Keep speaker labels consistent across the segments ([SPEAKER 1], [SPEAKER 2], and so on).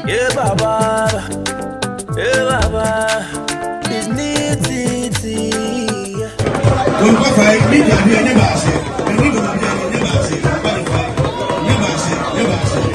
[SPEAKER 1] Yeah, Baba. Yeah, Baba. It's neat.
[SPEAKER 2] Don't go for it. Me, I never say. I never say. Never say.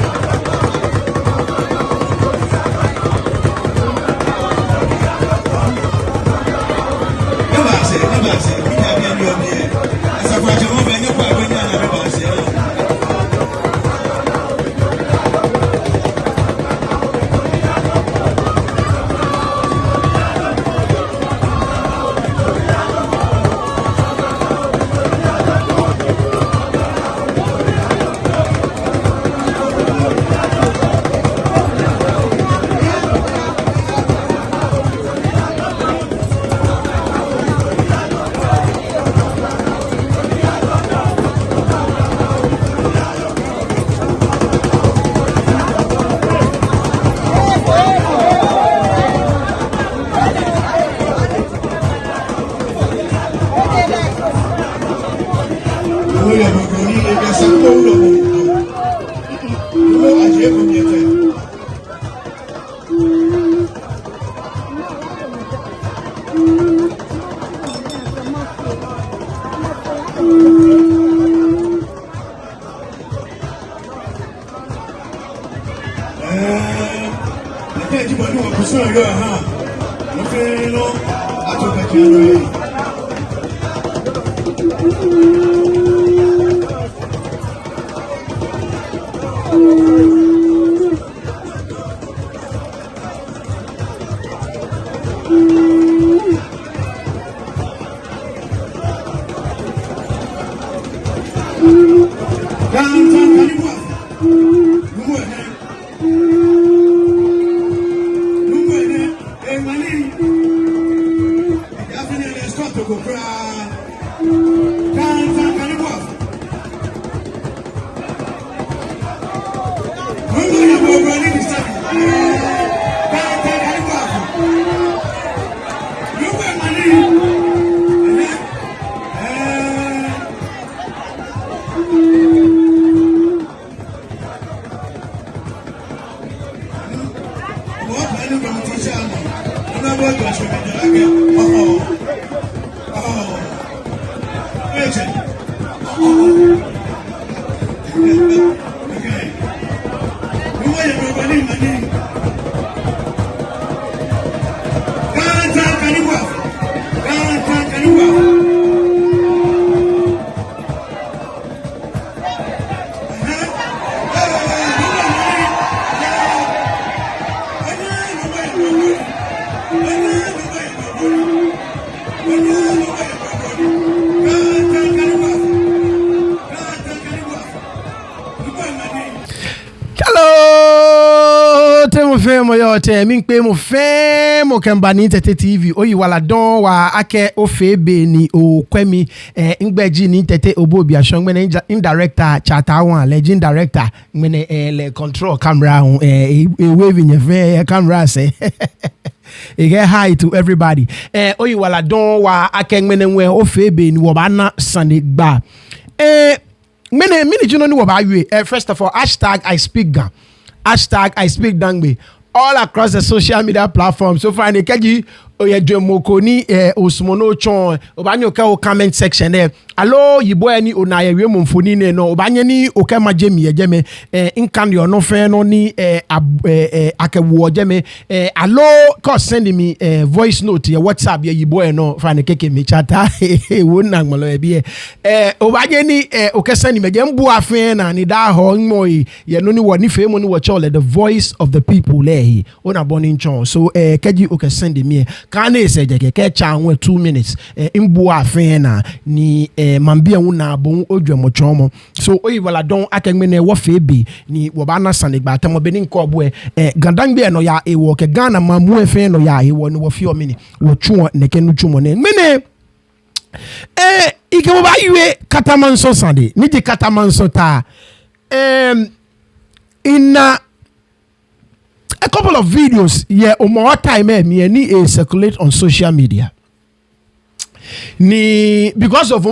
[SPEAKER 3] Min pe mo fe mo kembani tete TV oyi wala don wa ake ofebe ni o kwemi ngbeji ni tete obobi aso ngene indirector chata one legend director ngene le control camera waving your fe camera say e get hi to everybody oyi wala don wa ake ngene nwe ofebe ni wo ba na Sunday gba mini juno ni wo ba wi first of all #I speak Ga #I speak Dangbe all across the social media platforms. So far, Nikeji Oyedwemokoni Osmono Chon Obanyo ka o comment section there. Allo yibo ani onaye we mfoni ne no obanye ni okema jemi ejeme inkandi ono fe no ni akewo jeme allo ko send me voice note ya WhatsApp ya yibo no fa ne keke me chata wo na ngmolo e bi obanye ni okesani me jembu afen na ni da ho nmo ye no ni woni fe mo ni wo chole the voice of the people le ona boni chon so keji okesend me kan e se je ke cha 2 minutes imbu afen na ni mambia una bon odwemochomo so oyi wala don akengme ne wo febe ni wo ba na sanigba tamo be ni nko bo Ga-Dangbe no ya ewo ke Ghana mamu efe no ya ewo ni wo fi omini wo twu ne kenu twumo ne mene ike wo ba yue Katamanso sande ni di Katamanso ta in a couple of videos more time me ni circulate on social media ni because of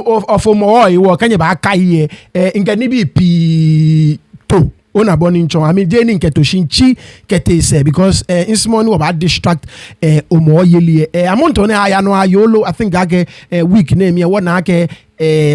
[SPEAKER 3] more iwo kanye ba kai ngani bi pi to Ona boni nchon. I mean, Jane Ketoshinchi Kete say because in small no about distract omo yeli. Amontone ayano ayolo. I think ake week name ya wana ake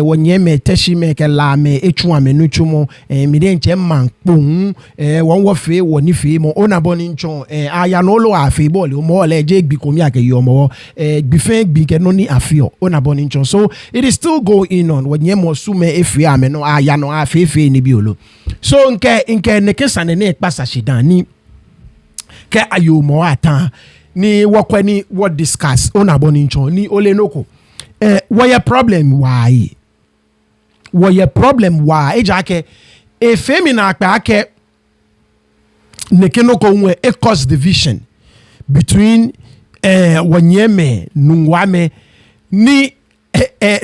[SPEAKER 3] wonyeme teshime ke lame echuame nuchumo midenche mankpong wonwofe wonife mo ona boni nchon ayano lo afi bole omo le je gbikomi ake yomo gbifen gbike no ni afio ona boni nchon. So it is still going on wonyemo sume efi ame no ayano afi ni biolo. So nke nekesane ne pasa shidani ke ayomo atan ni wakweni what discuss ona boni nchon ni ole noko. What your problem why? What your problem why? Ejake e femina akpe nekenoko unwe e cause division between wanyeme nungwame ni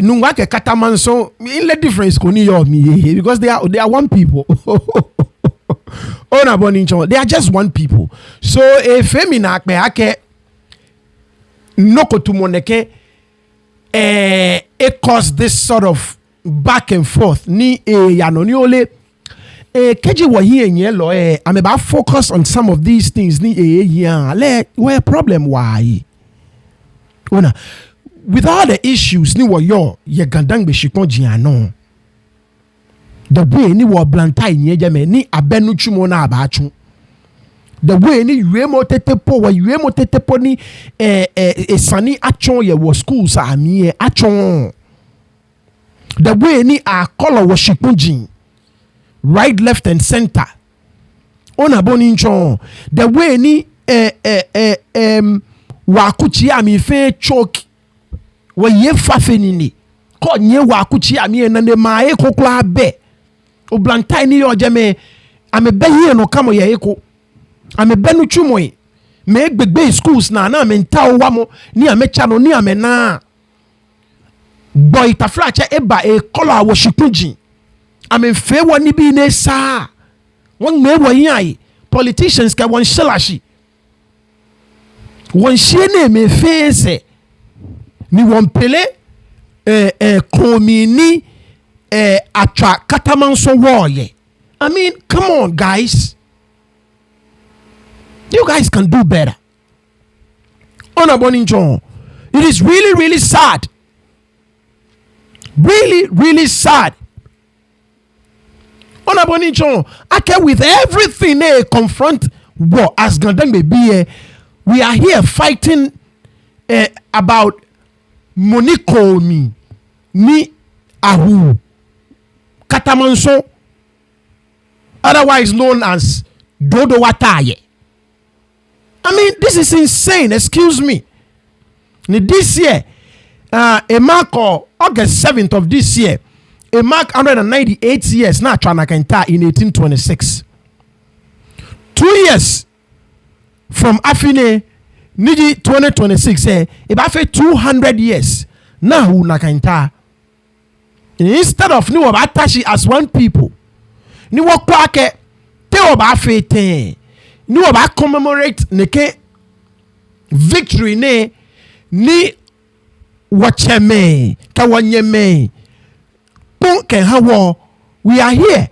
[SPEAKER 3] nungwake Katamanso in the difference koni yo mi because they are one people. Ona bonincho they are just one people. So e femina akpe noko tumoneke it caused this sort of back and forth. Ni yano ni ole keji wa here nye lo I'm about focus on some of these things. Ni le where problem why? Una with all the issues ni wa yo ye Ga-Dangbe shikon jiano. The way ni wa blantai nye jame ni abenu chumo na abachu. The way ni yuemo tetepo ni sani achon ye wo schools ami achon. The way ni a color wo shipunjin right, left and center. Ona boni nchon. The way ni wakuchi ami fe choke wo ye fafeni ni ko nye wakuchi ami enande mae kokla be. O blantai ni yo jeme ame be ye no kamo ye eko. Ame benu chumoy me gbegbe schools na me nta owa mo ni ame chano ni ame na boy taflacha eba e kola wo shikunji ame fe woni bi ne sa won me wo yan politicians ka won shelashi won shene me fese ni won pele komini atwa Katamanso woye. I mean, come on guys. You guys can do better. Ona bonincho. It is really, really sad. Really, really sad. Ona bonincho. Okay, with everything they confront war as Ga-Dangbe be, we are here fighting about monikomi ni ahu Katamanso, otherwise known as Dodo Wataye. I mean, this is insane. Excuse me. This year, a mark of August 7th of this year, a mark 198 years now Tranakenta in 1826. 2 years from Afine, Niji 2026, about 200 years now Nakanta. Instead of New Abatashi as one people, New Kwake, Teoba Fete. Ni waba commemorate neke victory ni wacheme kawanyeme ponke hawo. We are here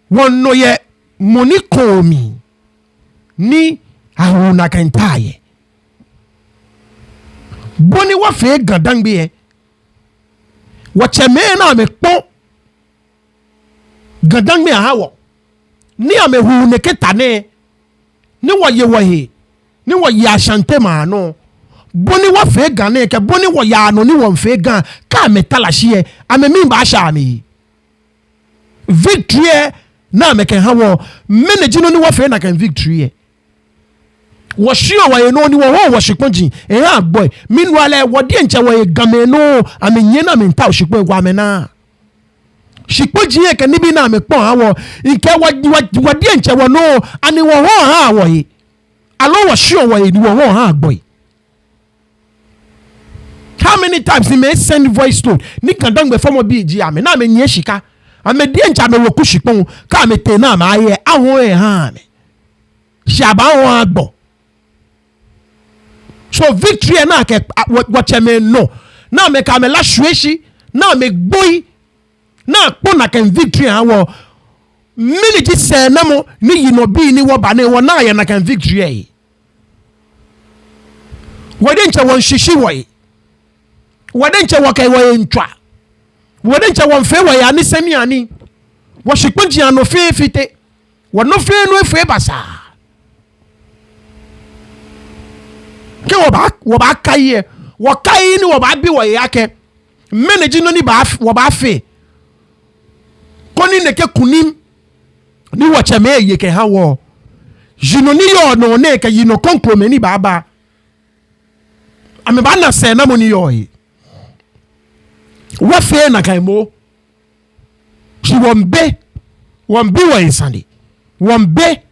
[SPEAKER 3] one no ye monikomi ni ahuna kantaye boni wa fe Ga-Dangbe wacheme na me pon Ga-Dangbe hawo ni ame hu neke tane ni wa ye wahe ni wa ya shante ma no boni wa fe gane ke boni wa ya no ni wa fe gan ka metala hie ame mi ba sha mi victory na me ken hawo manage no ni wa fe na kan victory wo shio wa ye no ni wo ho wo shiponji boy meanwhile wo de nche wa ye game no ame nye na me nta o shipon gwa me na shiponji ye ke ni bi na me pon hawo nke wa de nche wo no ani wo ho ha wo yi alo wo shio wa ye ni wo ho ha boy. How many times he may send voice note ni Ga-Dangbe former BG ame na me nye shika ame de ncha me woku shipon ka me te na ma ye ahun ha me shaba won agbo. So victory na ke what me no na me ka me la shweshi na me boy na pon na ken victory ha wo minute say na mo ni yino bi ni wo ba na wo na ye na kan victory e wode nche won hyehi wo yi wode nche wo kai wo ntwa wode nche won fe wo ya ni sami ani wo hyepanji ano fe fite wo no fe no efe basa ke wo ba kai wo kai ni wo ba bi wo ya ke manage no ni ba wo ba fe koni ne ke kunim ni wo cheme ye ke ha wo jino ni yo no ne ke yino konkome ni baba ame ba na se na mo ni yo yi wo fe na kai mo ji wombe wo insani wombe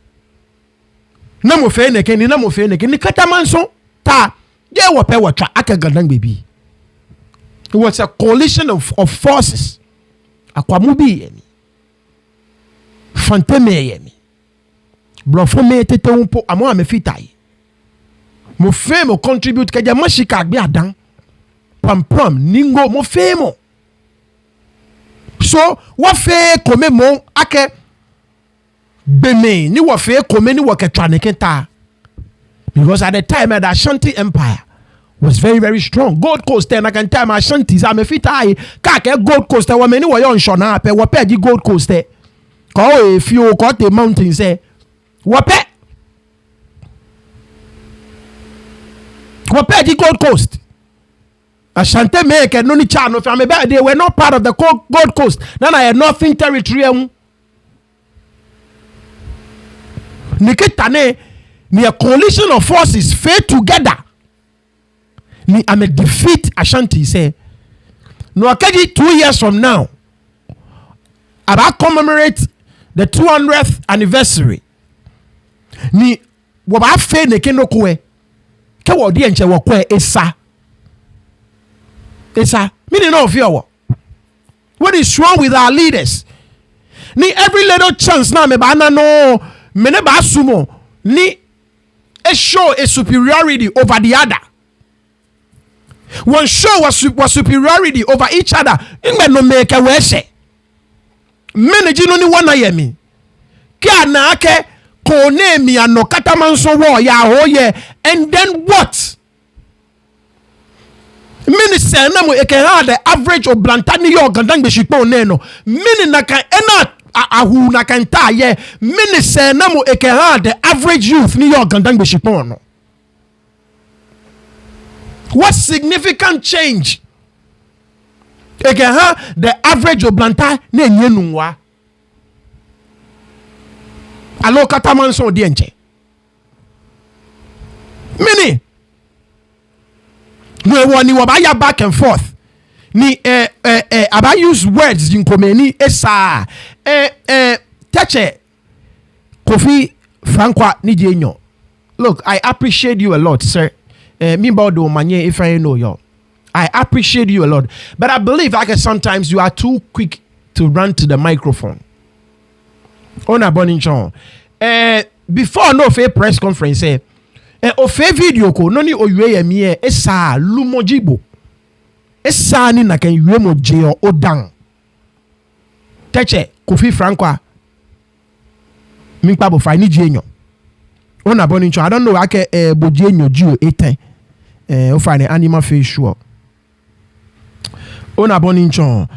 [SPEAKER 3] na mo fe ne ke ni na mo fe ne ke ni Katamanso ta ye wo pe wo twa aka Ga-Dangbe bi. It was a coalition of forces akwamu bi ye mi fanteme ye mi blofo me tete unpo amo amefitai mo fe mo contribute ke jama shika agbe adan pam ningo mo fe mo so wo fe kome mo ake beme ni wo fe kome ni wo ke twa ne kenta because at the time the Ashanti Empire was very, very strong. Gold Coast then I can tell my Ashantis I'm a fit eye kake Gold Coast wa many wo yon shona pe wo pe di Gold Coast there. Ko if you got the mountains there. Wo pe di Gold Coast. Ashanti make no ni cha no fa me be they were not part of the Gold Coast. Then I had Northern Territory. Nikitane ni a coalition of forces fail together. Ni I'm a defeat Ashanti say. No akaji 2 years from now. About commemorate the 200th anniversary. Ni waba fe ne ke no kwe. Ke wo di enche wo kwe esa. Esa. Meaning no fear wo. What is wrong with our leaders? Ni every little chance na me ba na no me ne ba sumo ni a show a superiority over the other. One show was superiority over each other. Ingbe no make a wese. Manage no ni wana yemi. Kia na ake kone mi ano Katamanso wo ya ho ye and then what? Mini se na mo eke ha the average of blantani yo Ga-Dangbe shikpo ne no. Mini na kan ena ahu na kan ta ye mini se na mo eke ha the average youth ni yo Ga-Dangbe shikpo no. What significant change? Eke ha the average of blanta ne nyenunwa. Alo Katamanso di enche. Mini we wani wabaya back and forth. Ni aba use words in komeni esa teche Kofi Frankwa ni jenyo. Look, I appreciate you a lot, sir. Me do manye if I know you. I appreciate you a lot. But I believe like sometimes you are too quick to run to the microphone. Ona boninchon. Before no fair press conference o fe video ko no ni owie ya mi esa lumojibo. Esa ni na kan yue mo je o dan. Teche Kofi Frankwa. Mi pa bo fa ni je enyo. Ona boninchon. I don't know ake boje enyo ji o 8. O find an animal face sure. Ona boninchon.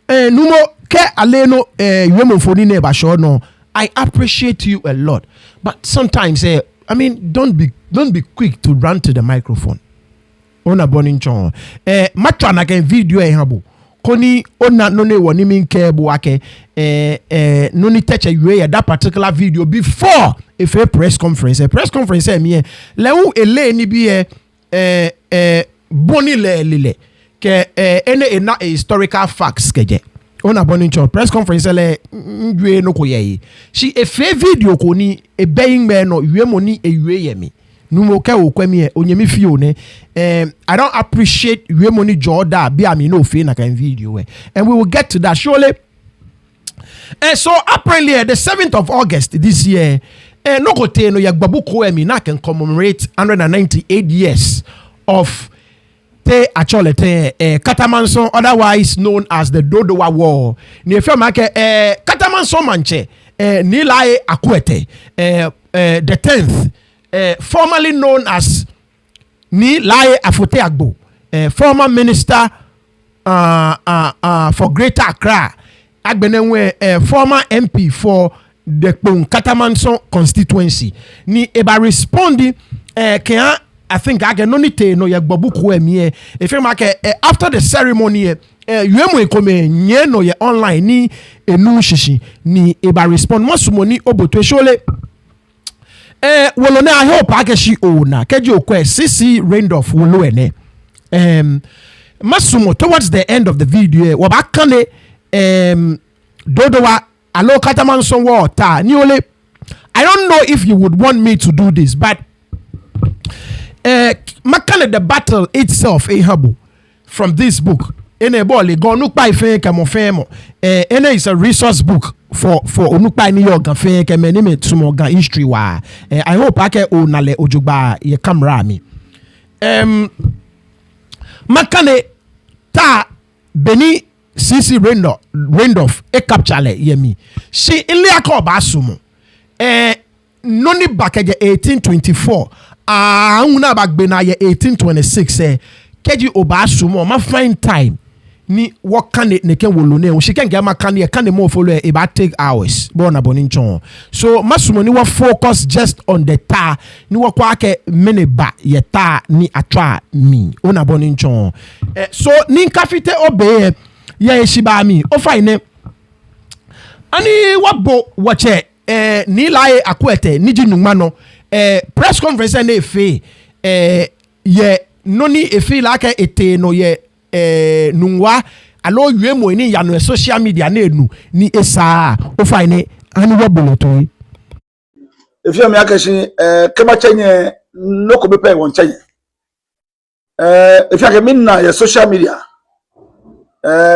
[SPEAKER 3] Numo ke aleno yemo foni ne ba sure no. I appreciate you a lot. But sometimes I mean don't be quick to run to the microphone. Ona boninchon. Matwa na ken video habo. Koni ona no ne woni min ke bo ake no ni teche yue that particular video before if a press conference. A press conference me le u ele ni bi boni le ke ene na historical facts keje ona bonincho press conference le ndwe no koye she a free video ko ni e beyin me no yue mo ni ewie ye mi numo ka okwami onyemi fio ne I don't appreciate yue mo ni joda bi ami no fe na kan video and we will get to that surely. And so apparently the 7th of August this year no kote no yagbabu ko emi na can commemorate 198 years of te actually Katamanso, otherwise known as the Dodowa War. Ni efia make Katamanso manche Nilai Akwete, the 10th, formerly known as Nilai Afoteagbo, former minister for Greater Accra, Agbenenwe, former MP for the Katamanso constituency. Ni eba responding, I think I can only tell no yagbabuku emie. If you make after the ceremony, you come no ye online ni enu shishi ni eba respond. Masumoni oboto shole. Wolone I hope akeshi ona keji okwe CC Raindorf wolo ene. Masumo towards the end of the video wabakane dodowa alo Katamanso water ni ole. I don't know if you would want me to do this, but makane the battle itself from this book ene bole go nukpa ife kamo femo ene is a resource book for onukpa ni yoga fe keme ni me tumoga history wa I hope ake onale ojugba ye camera mi makane ta beni CC Raindorf e capture yemi she ile akoba asumo noni bakaje 1824 una bagbe na ye 1826 keji oba sumo ma find time ni what can ne ken wolone she can get ma can ye can more follow e ba take hours born abonin chon so masumo ni wa focus just on the tar ni wa kwa ke mene ba ye tar ni atwa mi ona abonin chon so ni nkafite obe ye shiba mi o fine ani wabo wache ni lai Akwete ni jinuma no press conference na efe ye noni efe like ete no ye nungwa alo yuemo ni ya no social media na enu ni esa o fine ani wabo to yi
[SPEAKER 4] if you me akashi kema chenye loko bepe won chenye if you minna ya social media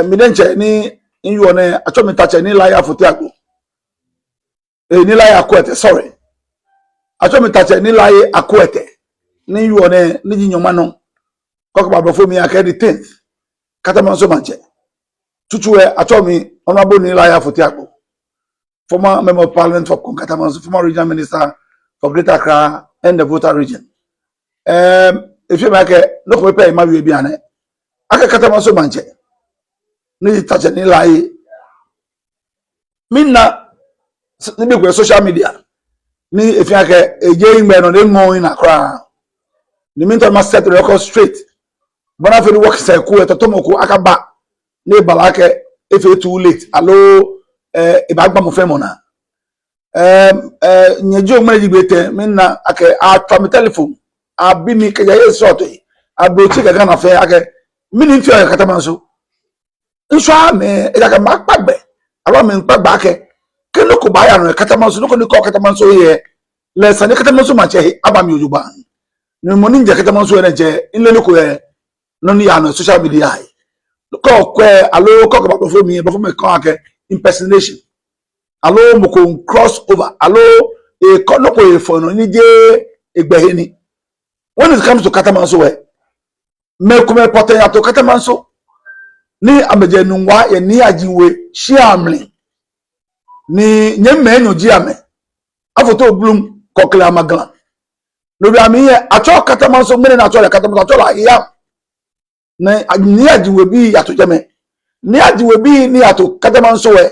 [SPEAKER 4] midenche ni inyo ne achomi tache ni lai Afoteagbo ni lai Akwete sorry achomi tache ni lai Akwete ni you one ni jinyoma no kokba bofo mi akedi 10th Katamanso manche tutuwe achomi honorable ni lai Afoteagbo former member of parliament for Katamanso, former regional minister for Greater Accra and the Volta region. If you make no ko pay ma wi bi ane aka Katamanso manche ni tache ni lai minna ni be social media ni if you make eje ngbe no ni ngo in Accra ni minta ma set record straight bana fe work say ku etotomoko aka ba ni balake if it too late allo ibagba mo fe mona nyejo mma jigbete minna ake atwa me telephone abi mi ke ya short abochi ga na fe ake mini fi Katamanso nso me ya ga makpagbe alo me nkpagba ake keno ko ba ya no Katamanso no ko ni ko Katamanso ye lesson ni Katamanso ma che aba mi ojuba ni mo ni nje Katamanso ye nje nle ko ye no ni ya no social media ko kwe alo ko ba fo mi ko ake impersonation alo mo ko cross over alo ko no ko e fo no ni je egbehe ni when it comes to Katamanso we me ko me poten ya to Katamanso ni ameje nungwa ye ni ajiwe shiamli ni nyemme enyo ji ame afoto blum kokle amaglan no bi ami ye acho Katamanso mene na acho Katamanso acho la ya na ni ajiwe bi ato jeme ni ajiwe bi ni ato Katamanso we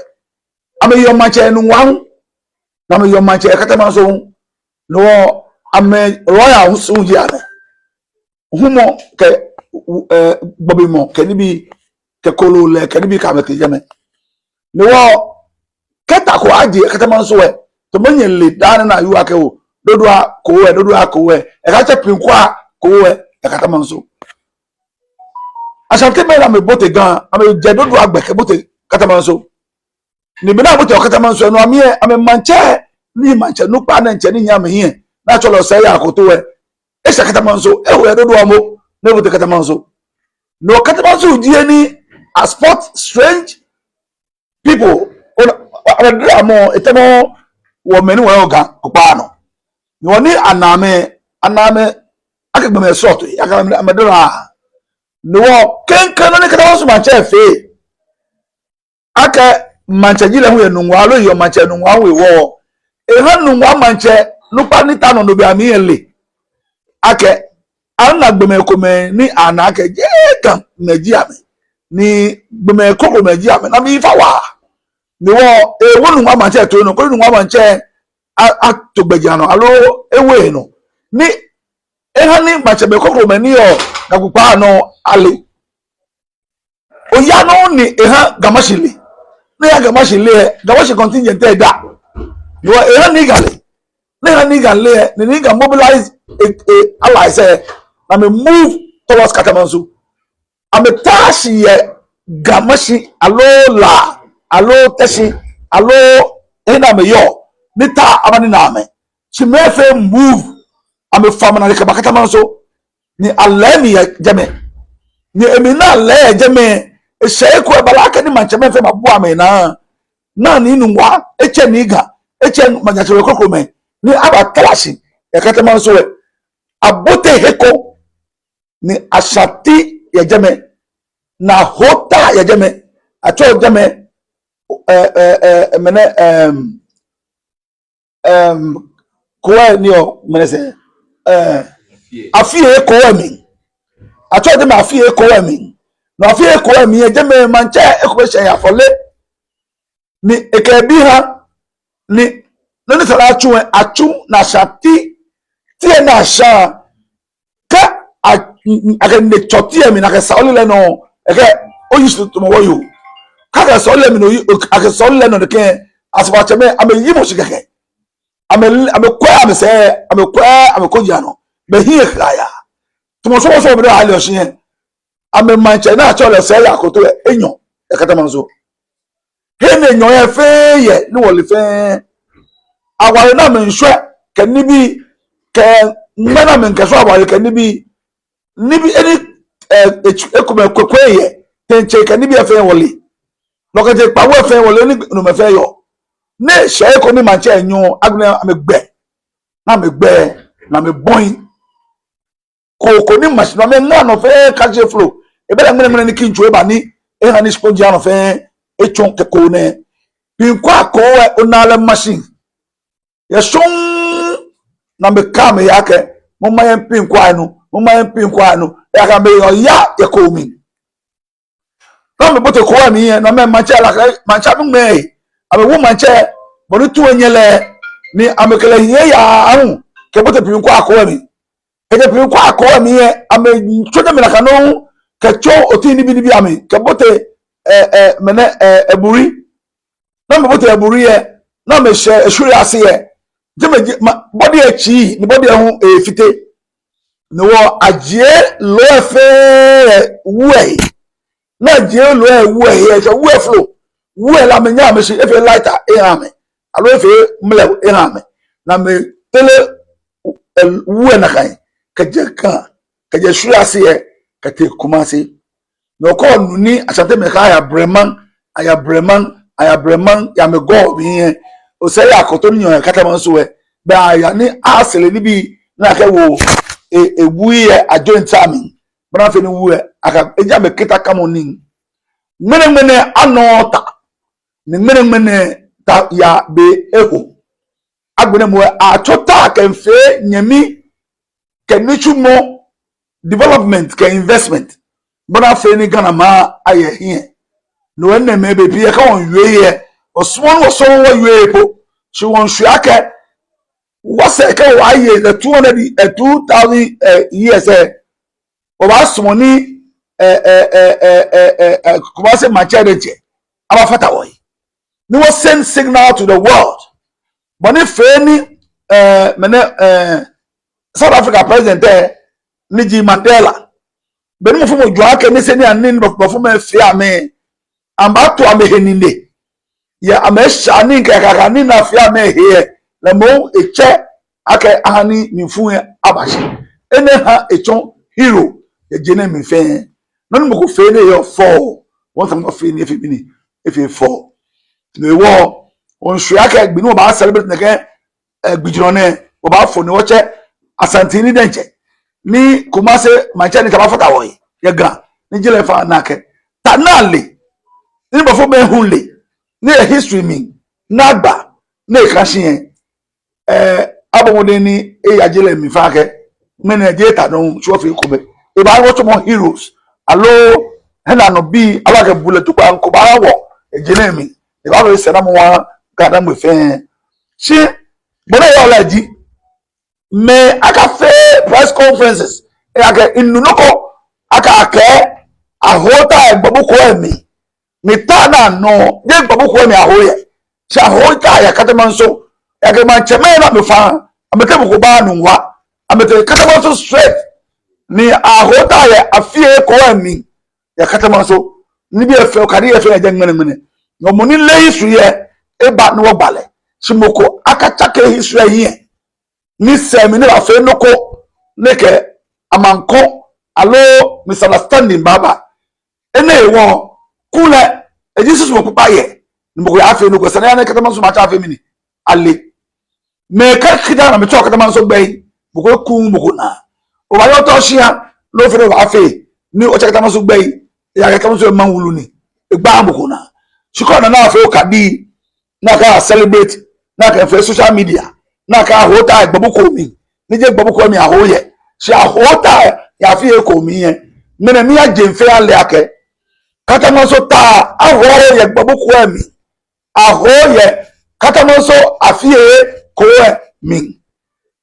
[SPEAKER 4] ame yo manche nungwa na me yo manche Katamanso no ame royal sun ji ame humo ke bobi mo ke ni bi ke kolo le ke ni bi ka me ke jeme no keta ko aje Katamanso we to monye le dan na yu ake o dodua ko we e ka che pinku a ko we e Katamanso asante me na me bote gan ame je dodua gbe ke bote Katamanso ni bi na bote Katamanso no ame manche ni manche no pa na nche ni nya me hie na cholo se ya ko to we e se Katamanso e we dodua mo na bote Katamanso no Katamanso die ni a sport strange people mo etemo wo meni wo ga opa no ni woni aname akegbe me sort aka amadora no wo kenkan no Katamanso ma che fe aka manche jile hu enunwa lo yo manche enunwa we wo eha nunwa manche nupa nita no bi ami ele ake ana gbeme kome ni anake jeka meji ame ni gbeme koko meji ame na mi fa wa ni wo ewo nunwa manche to no ko nunwa manche atogbeja no alo ewe no ni eha ni manche be koko me ni o gagupa no ale oya no ni eha gamashili ne ya gamashi contingent da you are ni gale ne ni gale ni ga mobilize allies na me move towards Katamanso am tashi ye gamashi alo tashi alo ina me yo ni ta amani na me she me fe move am fam na Katamanso ni alemi ya jame ni emina le jame e ko balaka ni manche me fe mabu me na ni nwa eche ni ga eche manyachero kokome ni aba kalashi ya Katamanso we abote heko ni ashati ya jame na hota ya jame acho jame mene kowa ni o mene se afie kowa mi acho jame afie kowa mi no afie kowa mi ya jame manche ekobesha ya fole ni ekebi ha ni nani sara achu na shati tie na sha ka ake ne chotie mi na ke saoli le no eke o yisu to mo yo ka ke saoli mi no ake saoli le no ke asfa cheme ame yimo shikeke ame kwa ame se ame ko jano be hie khaya to mo so be hali o shin ame manche na cho le se ya ko to enyo e Katamanso he ne nyo ye fe ye ni wo le fe awale na me nhwe ke ni bi ke mmana me nkeso awale ke ni bi eni ekume kwekwe ye tenche ke ni bi efe wole lokete pawo efe wole ni no me fe yo ne she ko ni manche enyo agne amegbe na me boy ko ni machine me na no fe kaje flow e be ngene ni kinchu e ba ni e ha ni sponge ano fe echon ke ko ne bin kwa ko onale machine ya shon na me kam ya ke mo ma yen pin kwa no ya ka me yo ya ko mi na me bote ko mi yen na me manche la manche mi me ame wo manche bo ni tu enyele ni amekele ye ya ahun ke bote pin kwa ko mi ke je pin kwa ko mi yen ame choje me la kanu ke cho oti ni bi ame ke bote mene eburi na me bote eburi ye na me she ehuri ase ye body echi ni body ehun efite ni wo aje lo efe we na aje lo we ye so we flow we la me nya me se efe lighter e ha me alo efe mle e ha me na me tele we na kan ka je shuri ase ye ka te kumasi no ko nuni asante me ka aya breman ya me go bi o se ya koto ni yan Katamanso we be aya ni asele ni bi na ke wo ewu ye ajo ntami bra fe ni wu aka eja me kita kamoni mene anota ni mene ta ya be eho agbene mo atota kan fe nyami ke nichumo development ke investment bra fe ni Ghana ma aye here no enne me be bi e ka won ye oswon wo so wo ye po she won shuake what's a why the 2000 years was money kumase machereche aba fata boy no send signal to the world but if any South Africa president Niji Mandela beni mo fumo jo ake ni se ni anin bofo me fi ame amba to ame heninde ya ame sha ni nkaka ni na fi ame here le mo eche ake ahani mi fun abashi ene ha echon hero e jene mi fe no mo ko fe ne yo 4 one time fe ni efi bini efi 4 le wo on hwe ake gbi no ba celebrate ne ke gbijiro ne o ba fo ni wo che asantini denche ni kumase manchani ka ba fota wo ye ga ni jele fa na ke tanale ni bofo be hunle ne history mi nagba ne kashin abomode ni ajele mi fa ke mena data no so fi ko be e ba wo to mo heroes alo hena no bi ala ke bullet to ba ko ba wo ejele mi e ba ro se na mo wa Ga-Dangbe fe shi bona yo laji me aka fe press conferences e aka inunoko aka ke ahota egbobuko emi mi ta na no ye egbobuko emi ahoye sha ahota ya Katamanso ya ke man cheme na me fa amete buko ba nu wa amete Katamanso straight ni ahota ya afie ko emi ya Katamanso ni bi efe okari efe ya jengmene no moni le history ye e ba no gbale simoko aka chake history ye ni semi ni afe noko neke amanko alo misunderstanding baba ene won kule e Jesus mo papa ye ni mo ko afi no ko sene na Katamanso ma cha afi mini ale me ka kida na me to Katamanso gbe mo ko ku mo ko na o ba yo to shia lo fere wa afi ni o cha Katamanso gbe ya Katamanso ma wulu ni e gba mo ko na shiko na afi o kadi na ka celebrate na ka fe social media na ka hota egbobu ko mi ni je egbobu ko mi ahoye shi ahota ya fi e ko mi yen mene mi ajemfe ale ake Katamanso ta ahoye egbobu ko mi ahoye Katamanso afie ko mi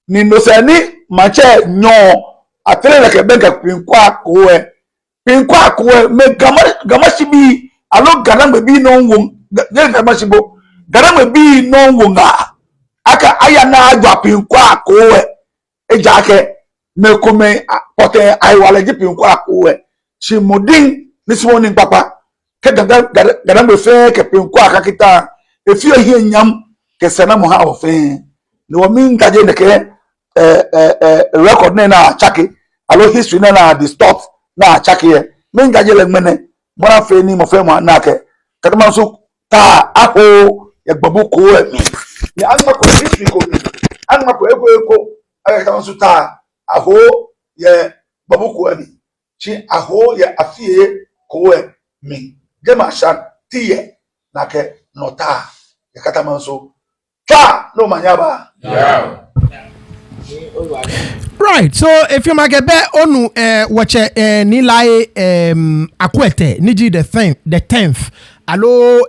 [SPEAKER 4] ni no se ni mache nyo atrele ke benka pinkwa ko me gamashi bi alo Ga-Dangbe bi no won gamashi bo Ga-Dangbe bi no won aka aya na ajo pinkwa ko eja ke me kome pote aiwale ji pinkwa ko shi modin nisimo papa ke Ga-Dangbe fe ke pinkwa ka kita efi ehie nyam ke sena mo ha ofe ni wo min kaje ne ke record na chake alo history na distort na chake min kaje le mene mora fe ni mo fe mo na ke Katamanso ta aho ye gbobu ko mi ni anma ko history ko mi anma ko eko Katamanso ta aho ye gbobu ko mi chi aho ye afie ko mi je ma shan tiye na ke nota ye Katamanso ta no manyaba yeah.
[SPEAKER 3] Right, so if you make a bet onu watch nilai akwete niji the 10th alo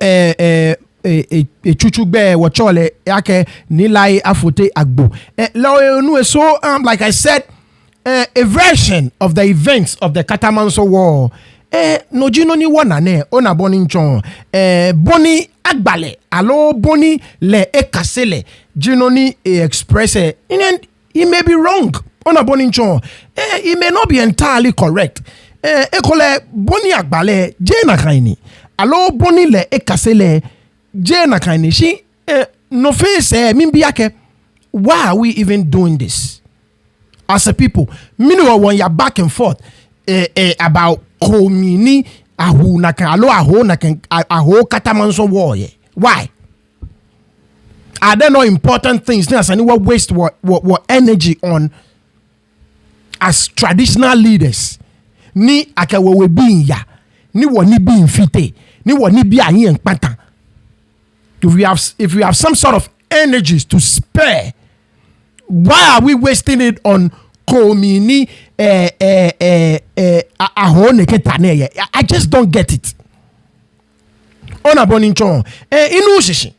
[SPEAKER 3] chuchugbe wachole yake nilai afote agbo lo nu so like I said a version of the events of the Katamanso war no jino ni wana ne ona boni nchon boni agbale alo boni le ekasele jino ni express and he may be wrong on a boni nchon he may not be entirely correct ekole boni agbale je na kaini alo boni le ekasele je na kaini shi no face mimbi yake why are we even doing this as a people meanwhile when you're back and forth about komini ahu na kan alo aho na kan aho Katamanso war why are there no important things as anyone waste what energy on as traditional leaders ni akawewe bin ya ni woni bin fite ni woni bi ayin patan if we have some sort of energies to spare why are we wasting it on komini aho neketane I just don't get it on aboninchon inu shishi.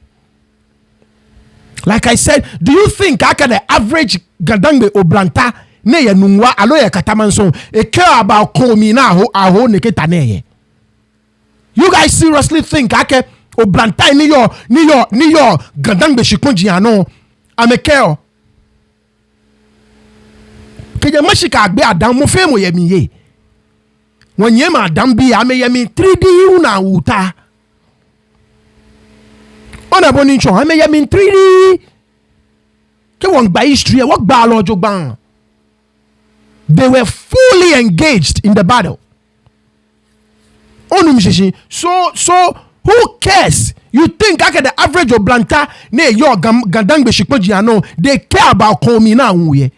[SPEAKER 3] Like I said, do you think the average Ga-Dangbe oblanta ne ye nungwa alo ye Katamanso care about komi na aho neketa ne? You guys seriously think oblanta ni yo Ga-Dangbe shikunji ano amekeo? Kaya mashika agbe adam mo fe mo yemi ye. Wanye ma adam bi ame yemi 3D una uta. Ona boni nchon ame yemi 3D. Ke won gba history what gba lojo gba. They were fully engaged in the battle. Onu mshishi. So who cares? You think the average oblanta ne yo Ga-Dangbe shikpoji ano they care about komi na unye.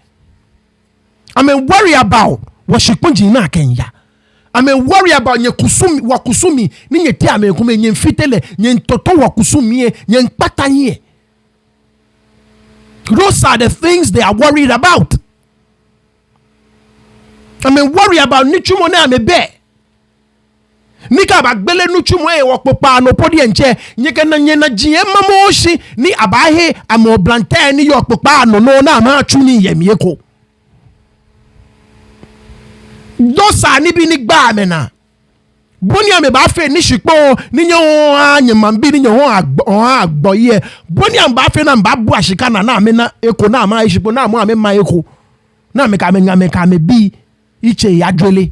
[SPEAKER 3] I mean worry about what shikpoji na Kenya. I mean, worry about nye kusumi, wakusumi, ni nye te ame kume, nye mfitele, nye toto wakusumi, nye mpatanye. Those are the things they are worried about. I mean, worry about nichumo ne ame be. Nika bagbele nuchumo wakpopa no podi enche, nyeke na nye na jiye mamoshi, ni abahe ame oblante ni yokpopa no na ama chuni yemieko. Those are ni bi ni gba me na. Boni ame ba fe ni shikpo ni nye anyemambi ni nye agbo ye. Boni ame ba fe na mba bu ashika na ame na eko na ama ishikpo na ame ma eko. Na me ka me bi iche yadwele.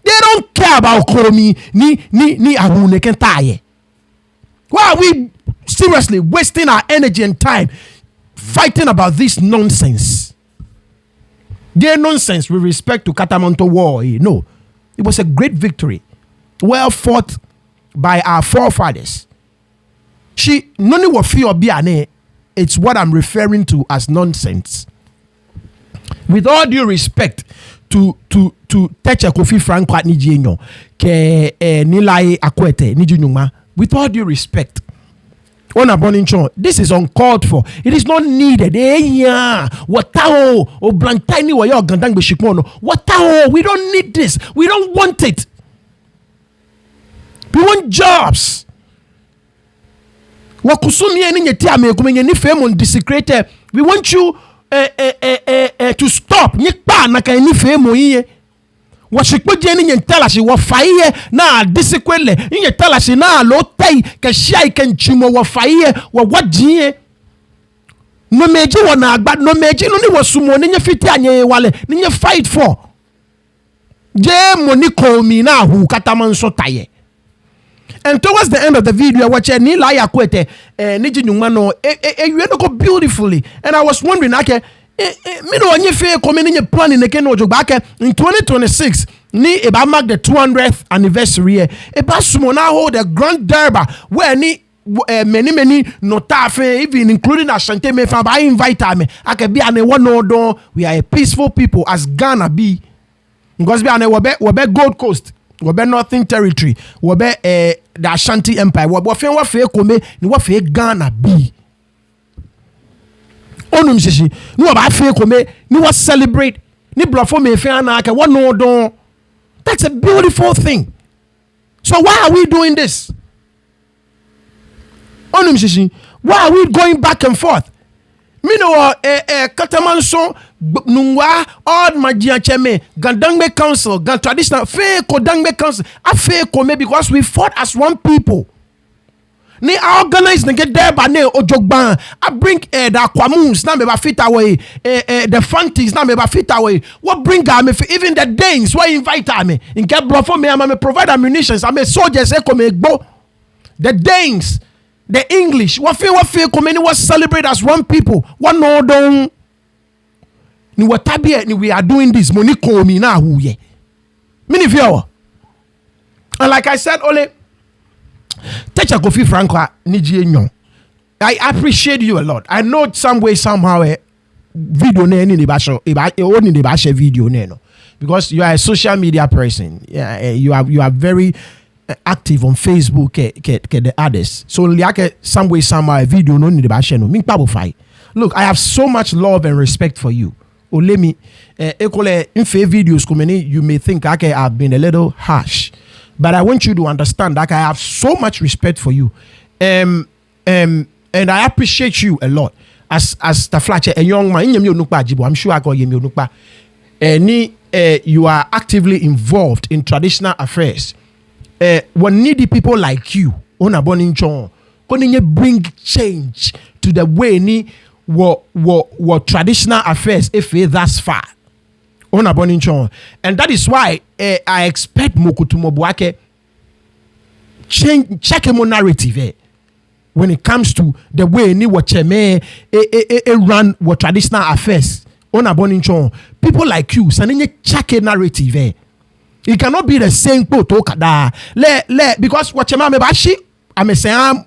[SPEAKER 3] They don't care about Koromi ni ahune kentaye. Why are we seriously wasting our energy and time fighting about this nonsense? Their nonsense with respect to Katamanso war. No, it was a great victory, well fought by our forefathers. None will fear biane. It's what I'm referring to as nonsense. With all due respect to Teche Kofi Franco at Nijienyo, ke Nilai Akwete Nijinyuma. With all due respect. This is uncalled for. It is not needed. Watao o blantani wa yo Ga-Dangbe shikmono. Watao, we don't need this. We don't want it. We want jobs. Wakusumi ni nyeti ame kumenye ni femo desecrated. We want you to stop. Nyekpa na ka ni femo iye. Washikpoje ni nyentalashi wafaiye na disekwele ni nyentalashi na lotai kashai kenchimo wafaiye wawajiye no meji wana agba no meji no ni wasumo ni nyefiti anye wale ni nye fight for je moni komi na hu Katamanso taye. And towards the end of the video, I watched ni la ya kwete ni jinyuma no you go beautifully, and I was wondering okay me no anye fe come ni planning ne ken ojo back in 2026 ni eba mark the 200th anniversary eba sumo na hold the grand derby where ni many notafe even including Ashanti me fa ba invite me ake bia ne wono don. We are a peaceful people as Ghana be, because bia ne wobe Gold Coast, wobe Northern Territory, wobe the Ashanti Empire, wobe fe come ni wo fe Ghana be. Onum shishi ni wo ba fe come ni wo celebrate ni blofo me fe anaka wono don. That's a beautiful thing. So why are we doing this? Onum shishi, why are we going back and forth? Me know Katamanso nungwa all magia cheme Ga-Dangbe council traditional fe Ga-Dangbe council a fe come because we fought as one people. Ni organize get there ba ne ojogban. I bring the Aquamoons na me ba fit away. The Fantis na me ba fit away. What bring me even the Danes why invite me? In get blood for me I me provide ammunitions. I me soldiers come go. The Danes, the English, what feel come ni was celebrate as one people. One no don. Ni watabi ni we are doing this money call me na who ye. Many viewer. And like I said only Teche Kofi Franco Nijienyo. I appreciate you a lot. I know some way somehow video ne ni basho only the basho video ne no, because you are a social media person. Yeah, you are very active on Facebook ke the others. So like some way somehow video no ni the basho no. Ming pabo fai. Look, I have so much love and respect for you. Let me ekole in videos kumeni you may think okay I've been a little harsh. But I want you to understand that I have so much respect for you. And I appreciate you a lot. As Taflache, a young man, I'm sure I got you are actively involved in traditional affairs. When needy people like you, bring change to the way ni what traditional affairs if thus far. And that is why I expect Mokutumo Buake check a narrative when it comes to the way ni what run what traditional affairs. People like you sending check a narrative. It cannot be the same because what me bashi I'm saying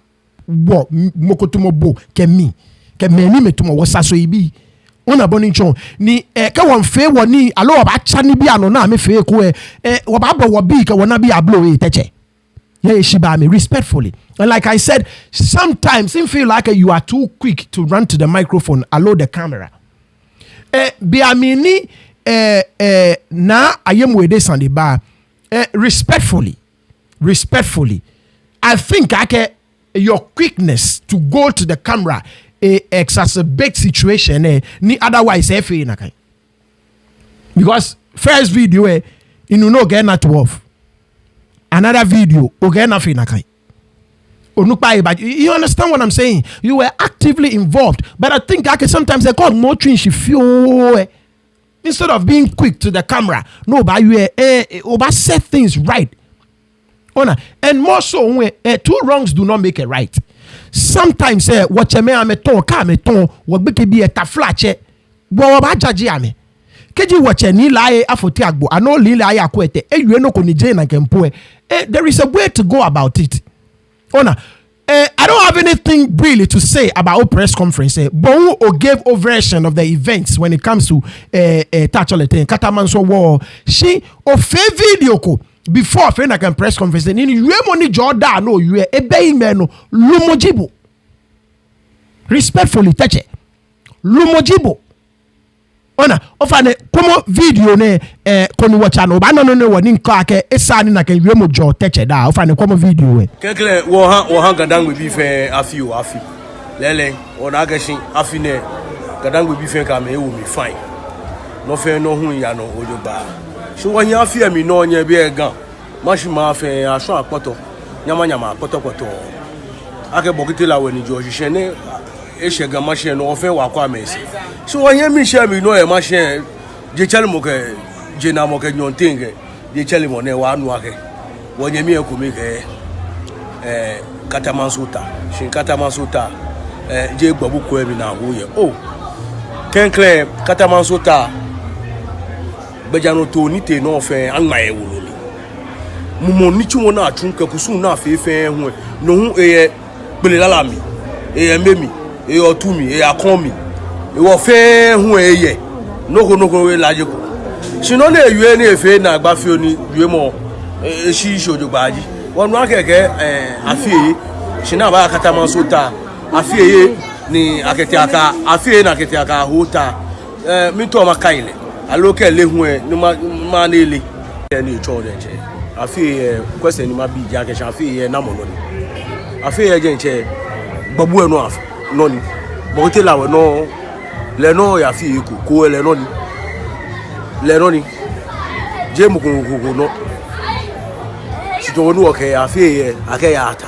[SPEAKER 3] Mokutumo Bo ke me me tumo wasaso ibi. Ona boni chon ni ka won fe woni alo ba cha ni bi ano na me fe ko wo ba bro wo bi ka wona bi ablo teche. Yeah, she by me respectfully. And like I said, sometimes it feel like you are too quick to run to the microphone, allow the camera. Biamini na ayem with this on the bar. Respectfully, I think your quickness to go to the camera exacerbate situation ni otherwise because first video you know get not worth. Another video, okay, nothing. But you understand what I'm saying? You were actively involved, but I think sometimes they call more things you feel instead of being quick to the camera. No, but you set things right. And more so, when two wrongs do not make a right. Sometimes what you may have what be a taflache, what judge ame. Keji wache ni lae afoti agbo ano li lae akwete ewe no koni je na kempo there is a way to go about it. I don't have anything really to say about press conference. But who gave a version of the events when it comes to Tacholete Katamanso war. She of video ko before na can press conference. Ni you money Jordan no you ebe meno lumojibo. Respectfully touch lumojibo. Ofane komo video ne koni watcha no ba no woni nka ake esani na kan wiemo jo teche da ofane komo video we
[SPEAKER 5] kekle wo ha Ga-Dangbe bi fe afi lele ona agashin afi ne Ga-Dangbe bi fe ka me ewu mi fine no fe no hu ya no ojo ba so wo nya afi mi no nya bi egan mashi ma fe aso apoto nyama apoto ake bokite la we ni jo hihye ne eshe ga machine no fe wa kwa amesi so wanye mi she mi no e machine je chale mo ke je na mo ke nyontinge je chale mo ne wa anu ake wanye mi ekumi ke Katamanso ta shin Katamanso ta je gbabu ko emi na wo ye kenkle Katamanso ta bejano to ni te no fe anma e wo ni mo ni chi mo na atun ke kusu na fe hu no hu pele lala mi memi otumi akomi wo fe hu eye noko we laje ko sino na ewe na efe na agba fi oni yue mo shi shojo gbaji wonu akeke afie sina ba Katamanso ta afie ni akete aka afie na akete aka hota mi to makaile aloke le hu ni ma na ele ni cho de che afie kwese ni ma bi ja ke afie na mo no ni afie je nche gbabu enu afa no ni bote lawe no le no ya fi ko le no ni je mu ko no si to wonu oke ya fi ake ya ata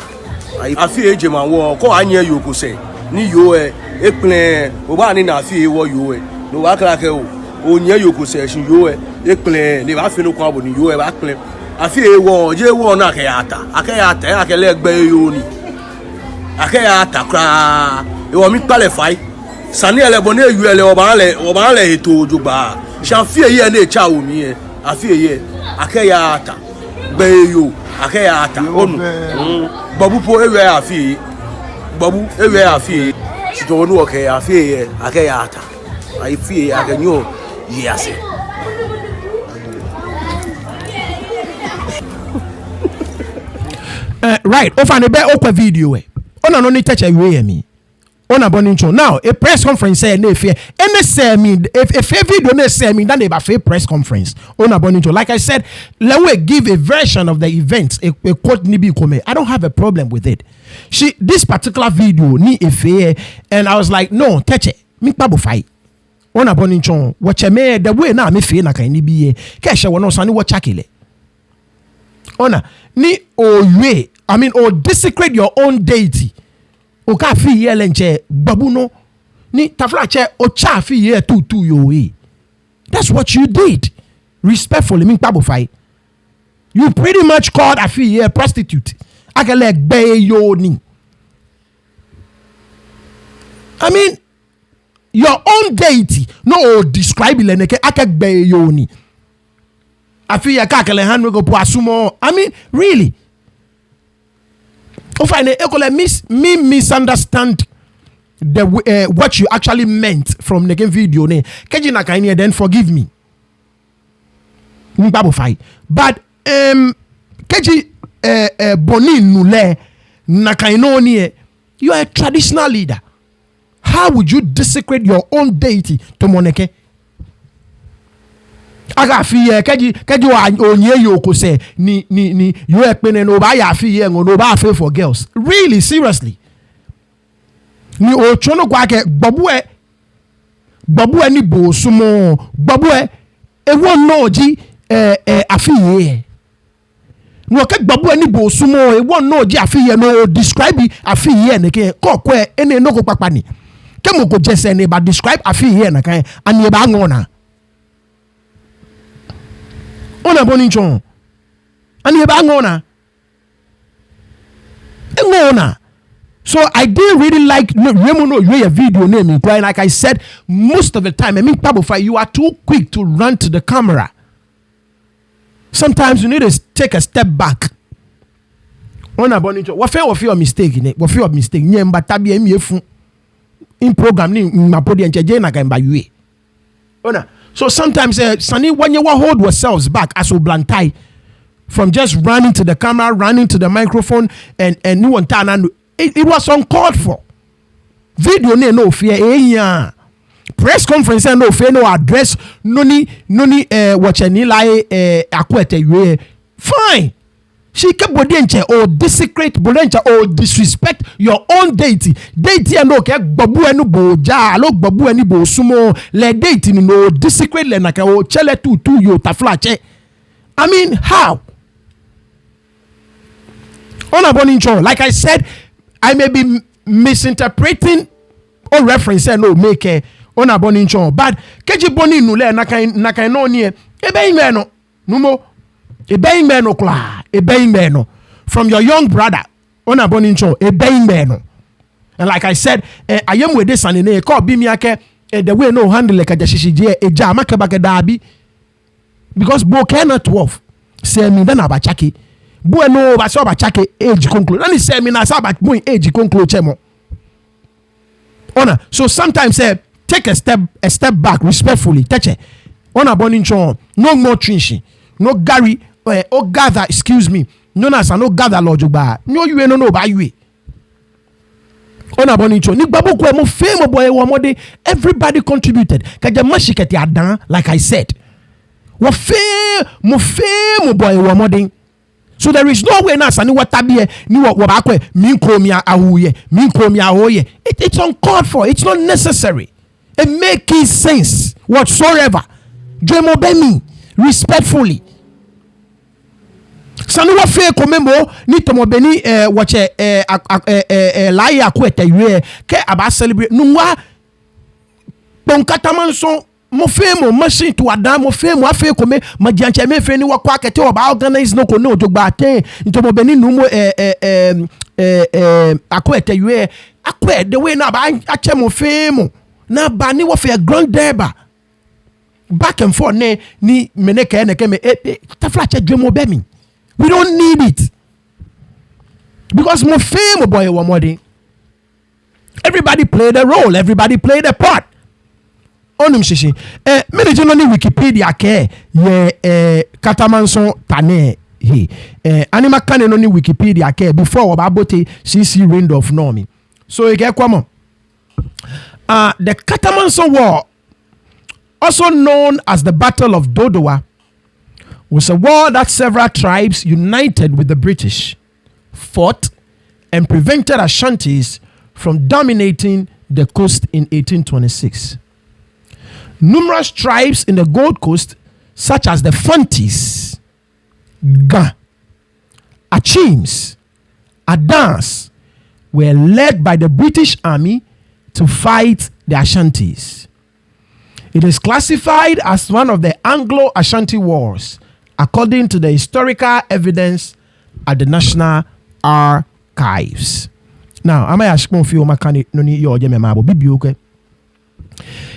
[SPEAKER 5] afi je ma wo ko anye yo ko se ni yo eplen o ba ni na fi wo yo no wa kra ke o nye yo ko se shin yo eplen ni ba fi no ko abo ni yo ba plen afi wo je wo na ake ya ata ake le gbe yo ni ake ya ata kra ewo mi pale fai sani ele bone eyu ele oba le eto ojugba shanfie ye na echa omi e afie ye akeya ata gbeyo akeya ata onu babu po ewe afie sito wonu oke afie ye akeya ata afie akenyo yase
[SPEAKER 3] right over the be okwa video ona no ni touch away me on a bonito now a press conference say no fear any say me if video no say me then they ba press conference on a bonito like I said let we give a version of the event a quote nibi come I don't have a problem with it this particular video ni a fear and I was like no touch it me pabo fight on a bonito watch me the way na me fear na kan ni bi ke hye wono so ni watch akele ona ni owe I mean desecrate your own deity oka fi ye lenche babu no ni taflache ocha fi ye tu yo that's what you did respectfully me pabo fight you pretty much called a fi ye prostitute akele gbe yo ni I mean your own deity no describe le neke akegbe yo ni afi ye ka akele hanwe go po asumo I mean really misunderstand what you actually meant from the video ne keji na kan then forgive me but keji boni nule na kan no ne you are a traditional leader. How would you desecrate your own deity to moneke? Aga fi keji onye yoko say ni you ekpene no ba ya fi no ba fe for girls. Really, seriously. Ni o chono kwa ke gbobue ni bo sumo gbobue ewo no ji afi ye. No ke gbobue ni bo sumo ewo no ji afi ye no describe afi ye ne ke kokwe ene no ko papa ni. Ke mo ko jese ne ba describe afi ye na kan ani e ba ngona. Ona boni chon. Ani e ba ngona. Ngona. So I didn't really like your video name. Like I said, most of the time, I mean, Pablo, you are too quick to run to the camera. Sometimes you need to take a step back. What fear of mistake in it? What fear of mistake? In program so sometimes Sunny when you hold yourselves back as Oblantai from just running to the camera, running to the microphone, and no one turn. It was uncalled for. Video no fear. Press conference no fear no address noni watch any lie akwete fine. She kept bodenche or desecrate bodenche or disrespect your own deity. Deity and no ke babu enu boja lo babu eni bo sumo le deity no desecrate le naka o chele tu yo taflache. I mean how? Like I said, I may be misinterpreting or referencing no make on a boninchon, but keji boni nule naka no near a baying meno numo a baying meno kla a baying meno from your young brother on a boninchon a baying meno. And like I said, I am with this and in a call bimiake the way no handle like a jashishi a jamaka bagadabi because bo cannot wolf say me then abachaki. Bueno, ba so ba chake age conclude. And he say me na sa ba boy age conclude chemo. Ona, so sometimes take a step back respectfully. Teche. Ona bonin chon. No more trinshi. No Gary or gather, excuse me. No nasa no gather lord ba. No you no ba you. Ona bonin chon. Ni babu ko mo fame boy wo mode everybody contributed. Kaja mashiketi adan like I said. Wo fame mo boy wo mode. So there is no way now sani watabie ni wabakwe minkomia ahuye minkomia ahoye. It's uncalled for. It's not necessary. It makes sense whatsoever. Jemo bemi respectfully. Sani wafe komembo ni tomo beni wache lai akwete yue ke aba celebrate nungwa bon Katamanso mo femo machine to adam mo femo afe kome magianche me fe ni wakwa kete oba organize no ko no jogba ten into mo beni numo akwete yue akwe the way na ba ache mo femo na ba ni wo fe grand deba back and forth ni meneke ne keme taflache dwemo be mi. We don't need it because mo femo boy wo modi. Everybody play the role, everybody play the part. Onum shishi manager no ni Wikipedia ke ye Katamanso tane he anima kan no ni Wikipedia ke before obabote CC Reign of Normy. So you get kwamo the Katamanso War, also known as the Battle of Dodowa, was a war that several tribes united with the British fought and prevented Ashantis from dominating the coast in 1826. Numerous tribes in the Gold Coast, such as the Fantis, Ga, Achims, Adans, were led by the British Army to fight the Ashantis. It is classified as one of the Anglo-Ashanti Wars, according to the historical evidence at the National Archives. Now, I'm asking you,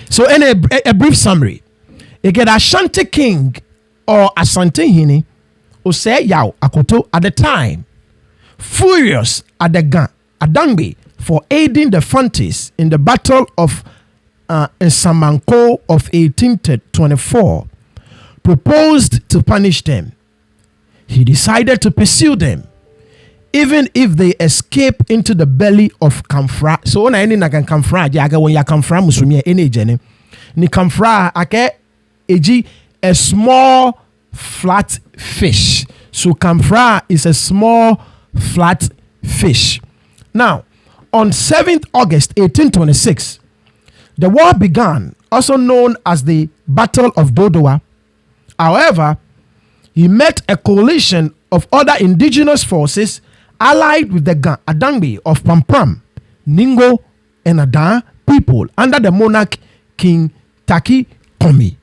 [SPEAKER 3] so in a brief summary, you get Ashanti King or Asante Hini who say Yao Akoto at the time, furious at the Ga-Dangbe for aiding the Fantis in the Battle of Nsamanko of 1824, proposed to punish them. He decided to pursue them, even if they escape into the belly of Kamfra. So when I na kan Kamfra, jaga when ya Kamfra musumi ene jene. Ni Kamfra ake eji a small flat fish. So Kamfra is a small flat fish. Now, on 7th August 1826, the war began, also known as the Battle of Dodowa. However, he met a coalition of other indigenous forces allied with the Ga-Dangbe of Pampram, Ningo, and Adan people under the monarch King Taki Komi.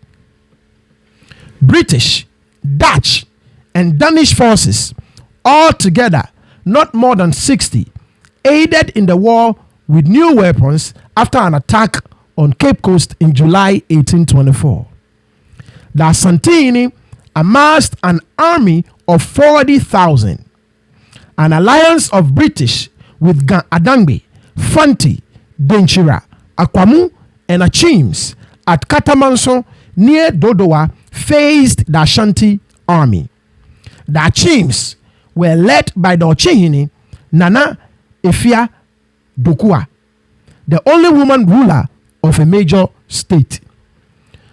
[SPEAKER 3] British, Dutch, and Danish forces, all together not more than 60, aided in the war with new weapons after an attack on Cape Coast in July 1824. The Asantini amassed an army of 40,000. An alliance of British with Ga-Dangbe, Fanti, Denchira, Akwamu, and Achims at Katamanso near Dodowa faced the Ashanti army. The Achims were led by the Ochehini, Nana Efia Dokua, the only woman ruler of a major state.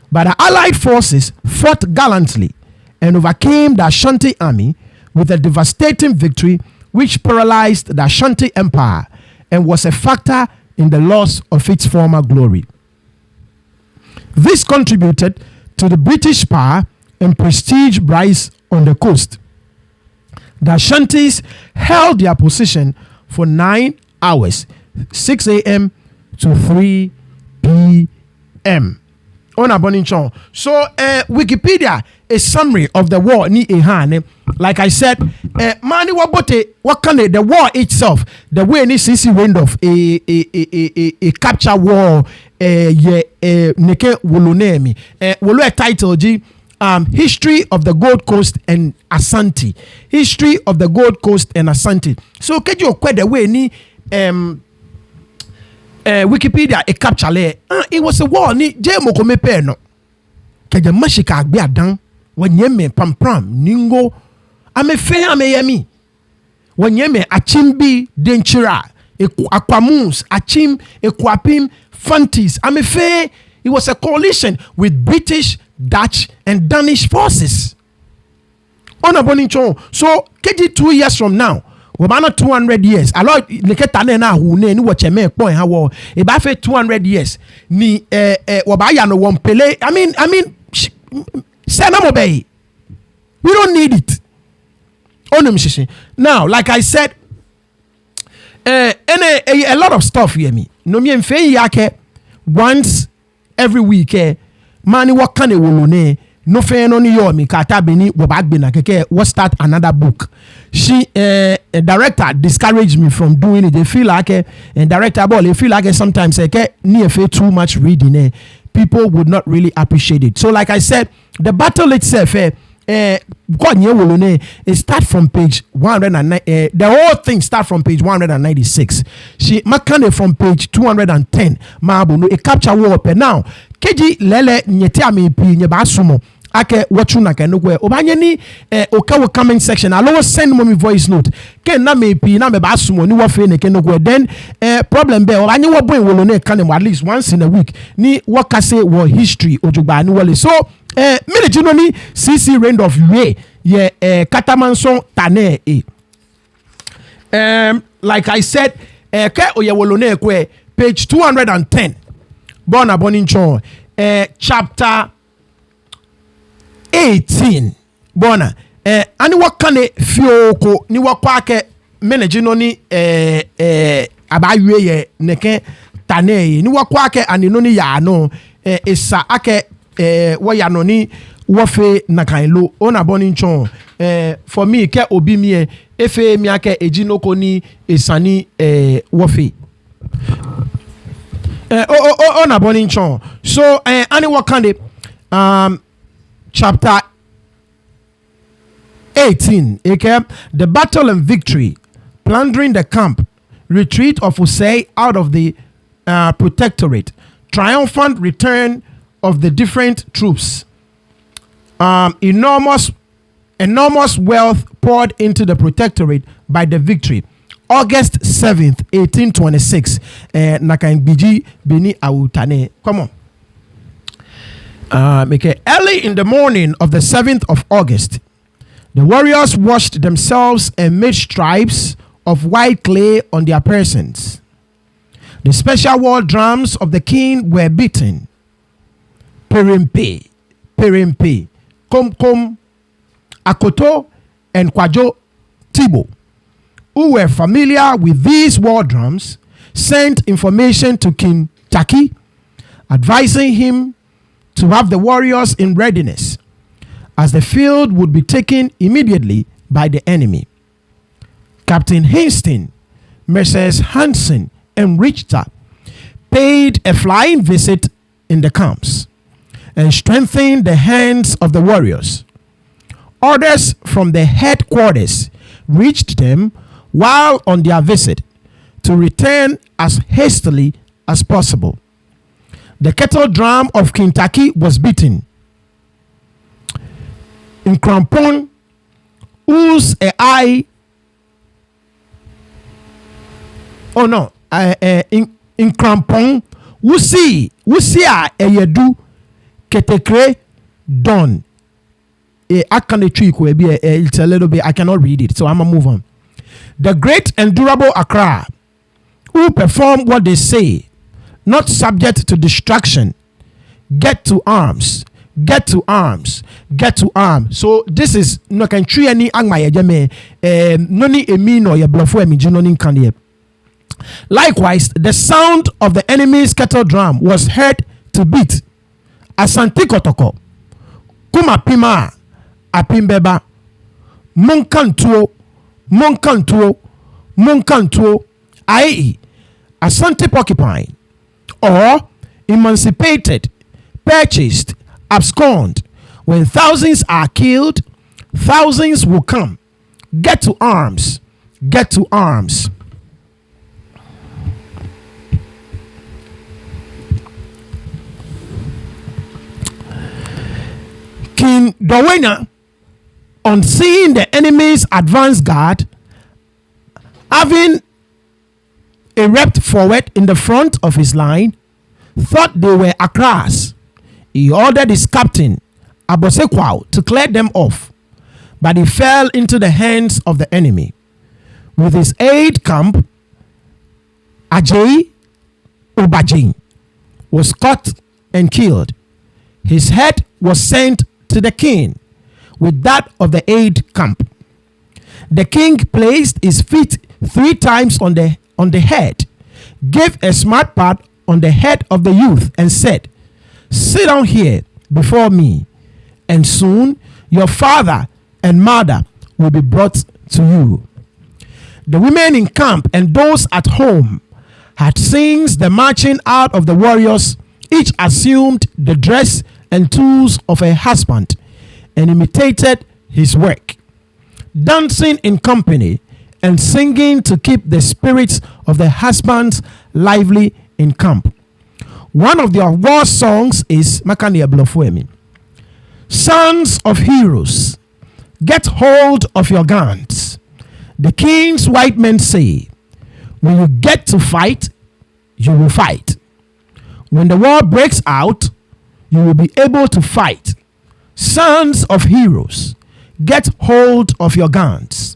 [SPEAKER 3] But the Allied forces fought gallantly and overcame the Ashanti army with a devastating victory which paralyzed the Ashanti Empire and was a factor in the loss of its former glory. This contributed to the British power and prestige rise on the coast. The Ashantis held their position for 9 hours, 6 a.m. to 3 p.m. on Aboninchon. So Wikipedia, a summary of the war ni ehane. Like I said, mani wabote wakane the war itself, the way ni sisi wind of a capture war neke wolonemi wolo a title g History of the Gold Coast and Asante. History of the Gold Coast and Asante. So kejo kwe the way ni Wikipedia a capture le it was a war ni je mokome pe no keje mashika agbe adan wanyeme pampram ningo ame fe ame yemi wanyeme achimbi denchira akwamus achim ekwapim fantis ame fe. It was a coalition with British, Dutch, and Danish forces. On a Boninchon. So, KG 2 years from now, we're not 200 years. Alors, neketane na hune ni wacheme point hawo. Eba fe 200 years. Ni wabaya no wompele. I mean, sena mobei. We don't need it. Now, like I said, a lot of stuff here me. No me mfe yake once every week mani wakane wolone no fe no ni yomi kata beni wobagbe na keke what start another book. She a director discouraged me from doing it. They feel like a director ball they feel like sometimes near too much reading people would not really appreciate it. So like I said, the battle itself it start from page 109. The whole thing start from page 196. She makane from page 210. Mabu no a capture war per now. Keji lele nyete amepi nyeba sumo. Ake watchu na kenokwe. Obanye ni okawo comment section. Alo send me voice note. Ken na mepi na meba sumo ni wafe ne kenokwe. Then problem be obanye wo boy wolone kanem at least once in a week. Ni wakase wo history ojugba ni wale. So mele jinoni CC Rain of Way ye Katamanso tane like I said ke oyewolone kwe page 210 Bona Boninchon chapter 18 Bona ani wakane fioko ni wakwake mele jinoni abaywe ye neke tane ni wakwake ani noni ya no isa ake wayanoni wafe nakailo ona Boninchon for me ke obi mi efe mi ake ejinoko ni esani wafe ona Boninchon. So ani wakande chapter 18 the battle and victory, plundering the camp, retreat of Usei out of the protectorate, triumphant return of the different troops, enormous wealth poured into the protectorate by the victory. August 7th, 1826. Nakaingbiji Beni Awutane. Come on. Early in the morning of the 7th of August, the warriors washed themselves and made stripes of white clay on their persons. The special war drums of the king were beaten. Perimpe, Kom Kom, Akoto, and Kwajo Tibo, who were familiar with these war drums, sent information to King Taki, advising him to have the warriors in readiness, as the field would be taken immediately by the enemy. Captain Hinston, Messrs. Hansen, and Richter paid a flying visit in the camps and strengthened the hands of the warriors. Orders from the headquarters reached them while on their visit to return as hastily as possible. The kettle drum of Kentucky was beaten. In Crampon, whose eye, in Crampon, wusi a eyedu ketekre don. I can't trick it's a little bit, I cannot read it, so I'm gonna move on. The great and durable Accra, who perform what they say, not subject to distraction, get to arms, get to arms, get to arms. So this is no can tree any angma yejeme noni emi no ye blofo emi jinoni kan. Likewise, the sound of the enemy's kettle drum was heard to beat. Asante kotoko, kumapima, apimbeba, monkantuo, i.e., Asante porcupine, or emancipated, purchased, abscond. When thousands are killed, thousands will come. Get to arms, get to arms. King Dowena, on seeing the enemy's advance guard, having erect forward in the front of his line, thought they were Accras. He ordered his captain, Abosekwao, to clear them off, but he fell into the hands of the enemy. With his aide-camp, Ajay Obajin was caught and killed. His head was sent to the king with that of the aide-camp. The king placed his feet 3 times on the head, gave a smart pat on the head of the youth, and said, "Sit down here before me, and soon your father and mother will be brought to you." The women in camp and those at home had seen the marching out of the warriors. Each assumed the dress and tools of a husband and imitated his work, dancing in company and singing to keep the spirits of the husbands lively in camp. One of their war songs is Makani Ablofuemi. Sons of heroes, get hold of your guns. The king's white men say, when you get to fight, you will fight. When the war breaks out, you will be able to fight. Sons of heroes, get hold of your guns.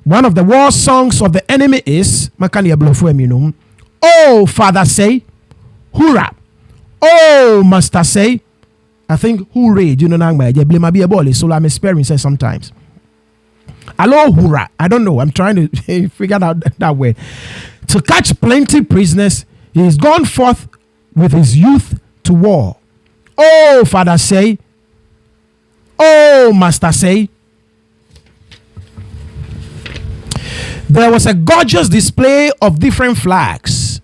[SPEAKER 3] One of the war songs of the enemy is Makani Ablofuemi. Oh, father say, hurrah. Oh, master say, I think hooray. Do you know I blame be a ball, so I'm experiencing sometimes. Hello, hurrah. I don't know. I'm trying to figure out that way. To catch plenty prisoners, he is gone forth with his youth to war. Oh, father say, oh, master say. There was a gorgeous display of different flags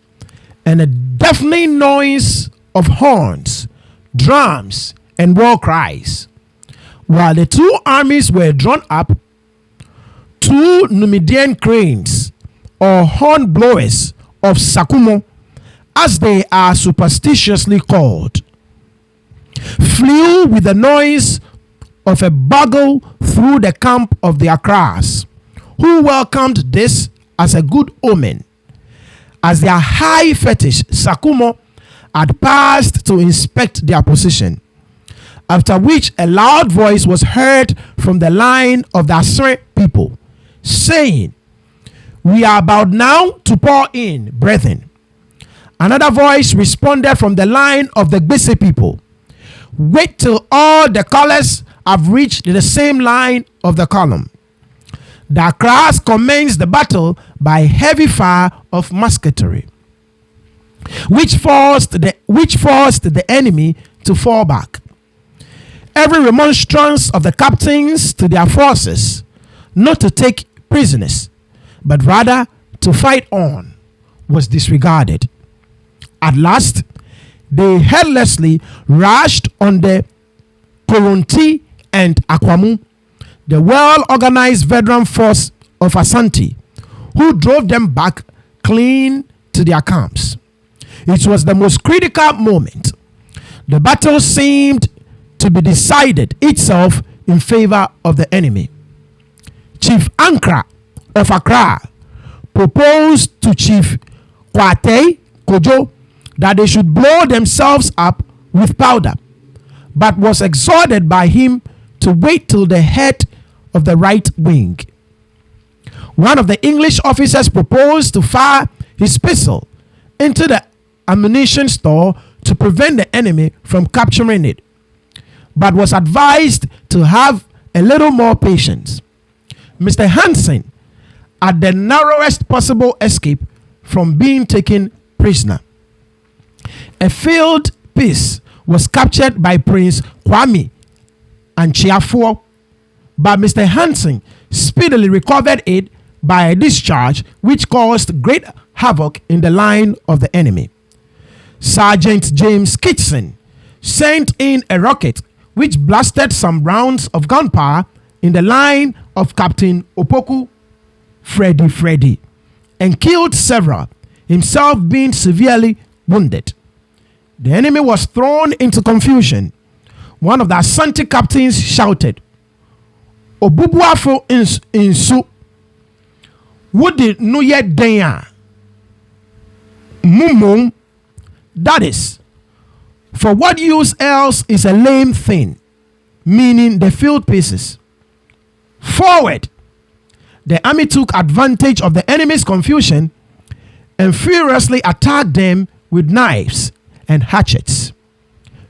[SPEAKER 3] and a deafening noise of horns, drums, and war cries. While the 2 armies were drawn up, 2 Numidian cranes, or horn blowers of Sakumo, as they are superstitiously called, flew with the noise of a bugle through the camp of the Akras, who welcomed this as a good omen, as their high fetish Sakumo had passed to inspect their position. After which a loud voice was heard from the line of the Asre people, saying, "We are about now to pour in, brethren." Another voice responded from the line of the Gbese people, "Wait till all the colors have reached the same line of the column." The Akras commenced the battle by heavy fire of musketry, which forced the enemy to fall back. Every remonstrance of the captains to their forces not to take prisoners, but rather to fight on, was disregarded. At last, they heedlessly rushed on the Koronti and Akwamu, the well-organized veteran force of Asante, who drove them back clean to their camps. It was the most critical moment. The battle seemed to be decided itself in favor of the enemy. Chief Ankra of Accra proposed to Chief Kwate Kojo that they should blow themselves up with powder, but was exhorted by him to wait till the head of the right wing. One of the English officers proposed to fire his pistol into the ammunition store to prevent the enemy from capturing it, but was advised to have a little more patience. Mr. Hansen had the narrowest possible escape from being taken prisoner. A field piece was captured by Prince Kwame and Chiafuo, but Mr. Hansen speedily recovered it by a discharge which caused great havoc in the line of the enemy. Sergeant James Kitson sent in a rocket which blasted some rounds of gunpowder in the line of Captain Opoku Freddy and killed several, himself being severely wounded. The enemy was thrown into confusion. One of the Asante captains shouted, "Obubuafo insu, wudi nuye denya, mumum." That is, for what use else is a lame thing, meaning the field pieces. Forward! The army took advantage of the enemy's confusion and furiously attacked them with knives and hatchets.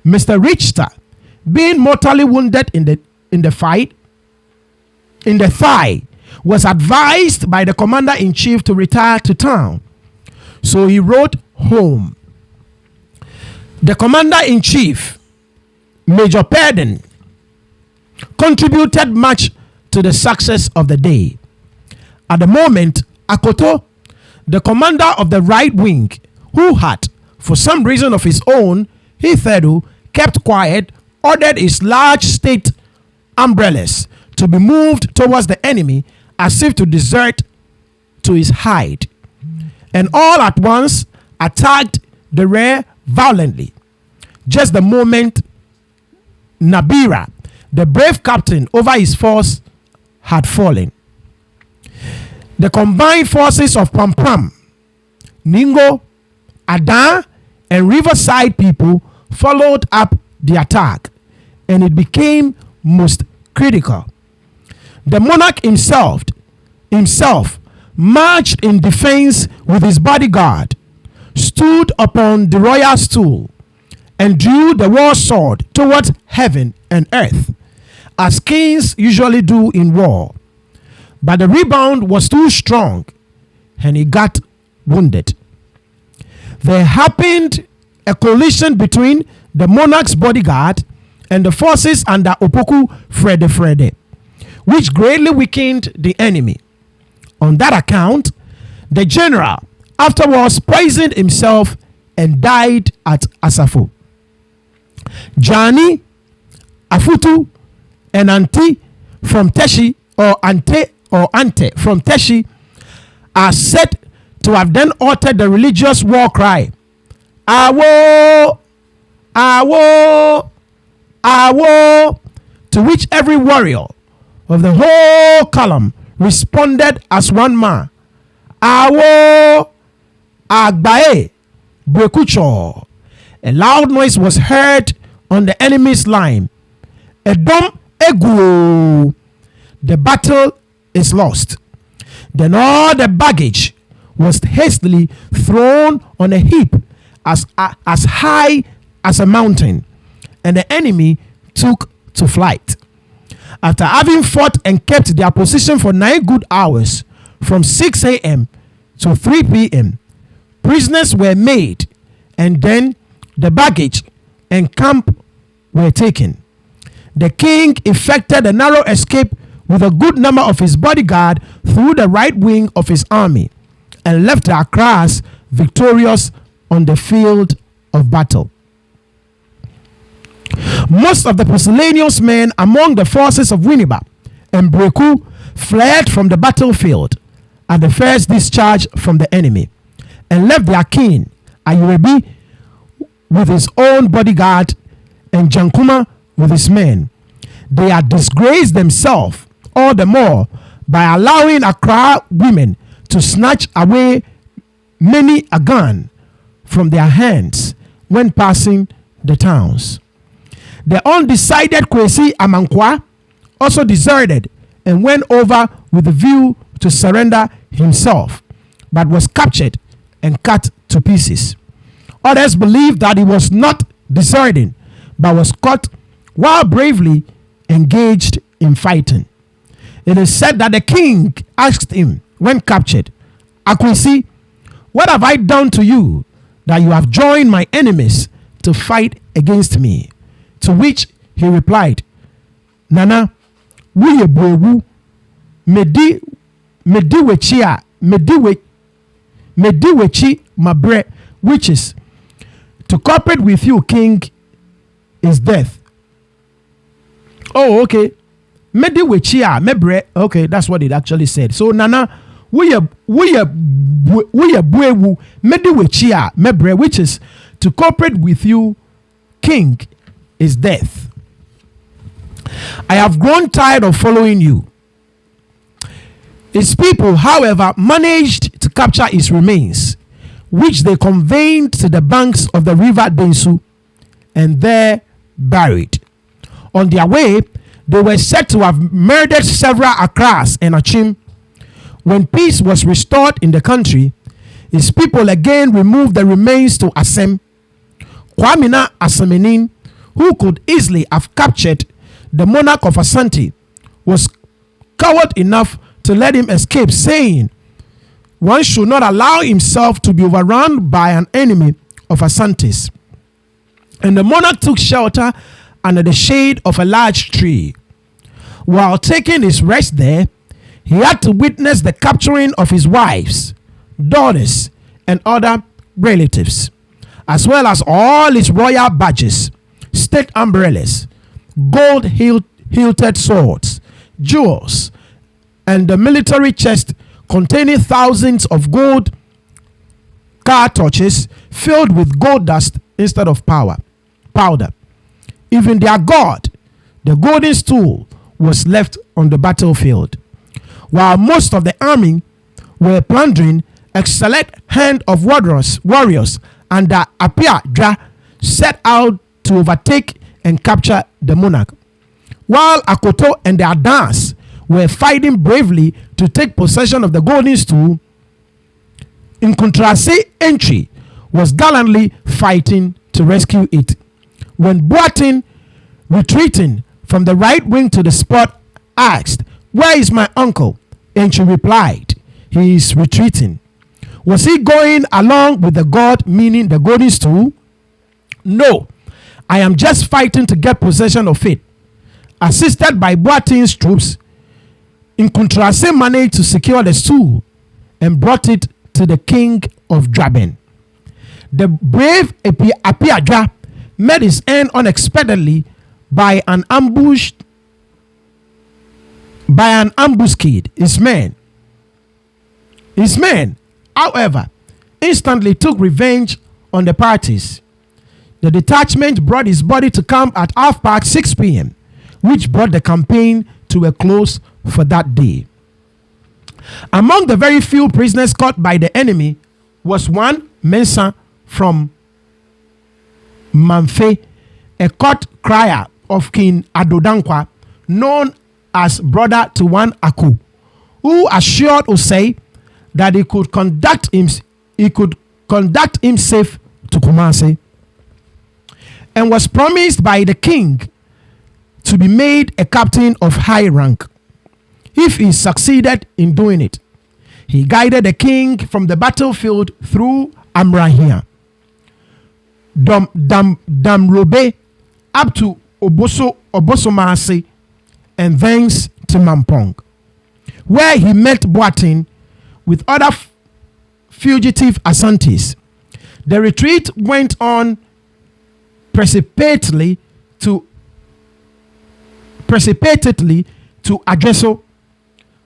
[SPEAKER 3] Mr. Richter, being mortally wounded in the thigh, was advised by the commander-in-chief to retire to town. So he rode home. The commander-in-chief, Major Peden, contributed much to the success of the day. At the moment, Akoto, the commander of the right wing, who had, for some reason of his own, hitherto kept quiet, ordered his large state umbrellas to be moved towards the enemy as if to desert to his hide, and all at once attacked the rear violently. Just the moment Nabira, the brave captain over his force, had fallen. The combined forces of Pampam, Ningo, Adan, and Riverside people followed up the attack, and it became most critical. The monarch himself marched in defense with his bodyguard, stood upon the royal stool, and drew the war sword towards heaven and earth, as kings usually do in war. But the rebound was too strong, and he got wounded. There happened a collision between the monarch's bodyguard and the forces under Opoku Freddy, which greatly weakened the enemy. On that account, the general afterwards poisoned himself and died at Asafo. Jani, Afutu, and Ante from Teshi, or Ante from Teshi, are said to have then uttered the religious war cry, Awo, Awo, Awo, to which every warrior of the whole column responded as one man, Awo, Agbae, Brekucho. A loud noise was heard on the enemy's line. Edom Egu, the battle is lost. Then all the baggage was hastily thrown on a heap as high as a mountain, and the enemy took to flight. After having fought and kept their position for 9 good hours, from 6 a.m. to 3 p.m., prisoners were made, and then the baggage and camp were taken. The king effected a narrow escape with a good number of his bodyguard through the right wing of his army, and left the Akras victorious on the field of battle. Most of the Pusillanimous men among the forces of Winneba and Breku fled from the battlefield at the first discharge from the enemy, and left their king Ayurebi with his own bodyguard and Jankuma with his men. They had disgraced themselves all the more by allowing Accra women to snatch away many a gun from their hands when passing the towns. The undecided Kwesi Amankwa also deserted and went over with the view to surrender himself, but was captured and cut to pieces. Others believed that he was not deserting, but was caught while bravely engaged in fighting. It is said that the king asked him when captured, Akwesi, what have I done to you that you have joined my enemies to fight against me? To which he replied, Nana, we ebu medi wechia medi wechi mabre, which is to cooperate with you, king, is death. Oh, okay. Medi wechia mebre. Okay, that's what it actually said. So Nana, we buewu medi wechia mebre, which is to cooperate with you, king, is death. I have grown tired of following you. His people, however, managed to capture his remains, which they conveyed to the banks of the river Densu and there buried. On their way, they were said to have murdered several Akras and Achim. When peace was restored in the country, his people again removed the remains to Asem. Kwamina Asemenin, who could easily have captured the monarch of Asante, was coward enough to let him escape, saying one should not allow himself to be overrun by an enemy of Asante's. And the monarch took shelter under the shade of a large tree. While taking his rest there, he had to witness the capturing of his wives, daughters, and other relatives, as well as all his royal badges, state umbrellas, gold-hilted swords, jewels, and the military chest containing thousands of gold cartouches filled with gold dust instead of powder. Even their god, the golden stool, was left on the battlefield. While most of the army were plundering, a select hand of warriors under Apia Dra set out to overtake and capture the monarch, while Akoto and the Adans were fighting bravely to take possession of the golden stool. Nkuntrase Entry was gallantly fighting to rescue it. When Boatin, retreating from the right wing to the spot, asked, "Where is my uncle?" Entry replied, "He is retreating." Was he going along with the god, meaning the golden stool? No, I am just fighting to get possession of it. Assisted by Boatin's troops, Nkuntrase managed to secure the stool and brought it to the king of Draben. The brave Apiadra met his end unexpectedly by an ambuscade. His men however, instantly took revenge on the parties. The detachment brought his body to camp at 6 p.m., which brought the campaign to a close for that day. Among the very few prisoners caught by the enemy was one Mensah from Mamfe, a court crier of King Adodankwa, known as brother to one Aku, who assured Osei that he could conduct him safe to Kumasi, and was promised by the king to be made a captain of high rank if he succeeded in doing it. He guided the king from the battlefield through Amrahia, Damrobe, up to Obosomase, and thence to Mampong, where he met Boatin with other fugitive Asantes. The retreat went on precipitately to Adreso,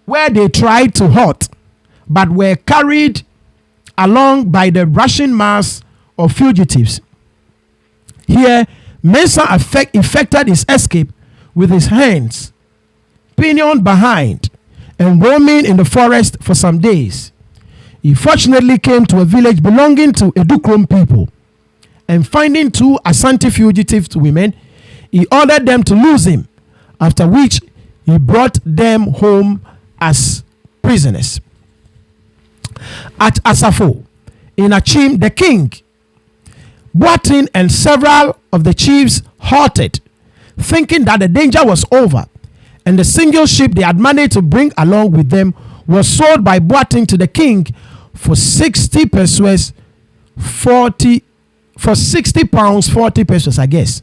[SPEAKER 3] where they tried to halt but were carried along by the rushing mass of fugitives. Here, Mensah effected his escape with his hands pinioned behind and roaming in the forest for some days. He fortunately came to a village belonging to Edukrom people, and finding 2 Asante fugitive women, he ordered them to lose him, after which he brought them home as prisoners. At Asafo, in Achim, the king, Boatin and several of the chiefs halted, thinking that the danger was over, and the single ship they had managed to bring along with them was sold by Boatin to the king for 60 pesos, 40 pesos, I guess.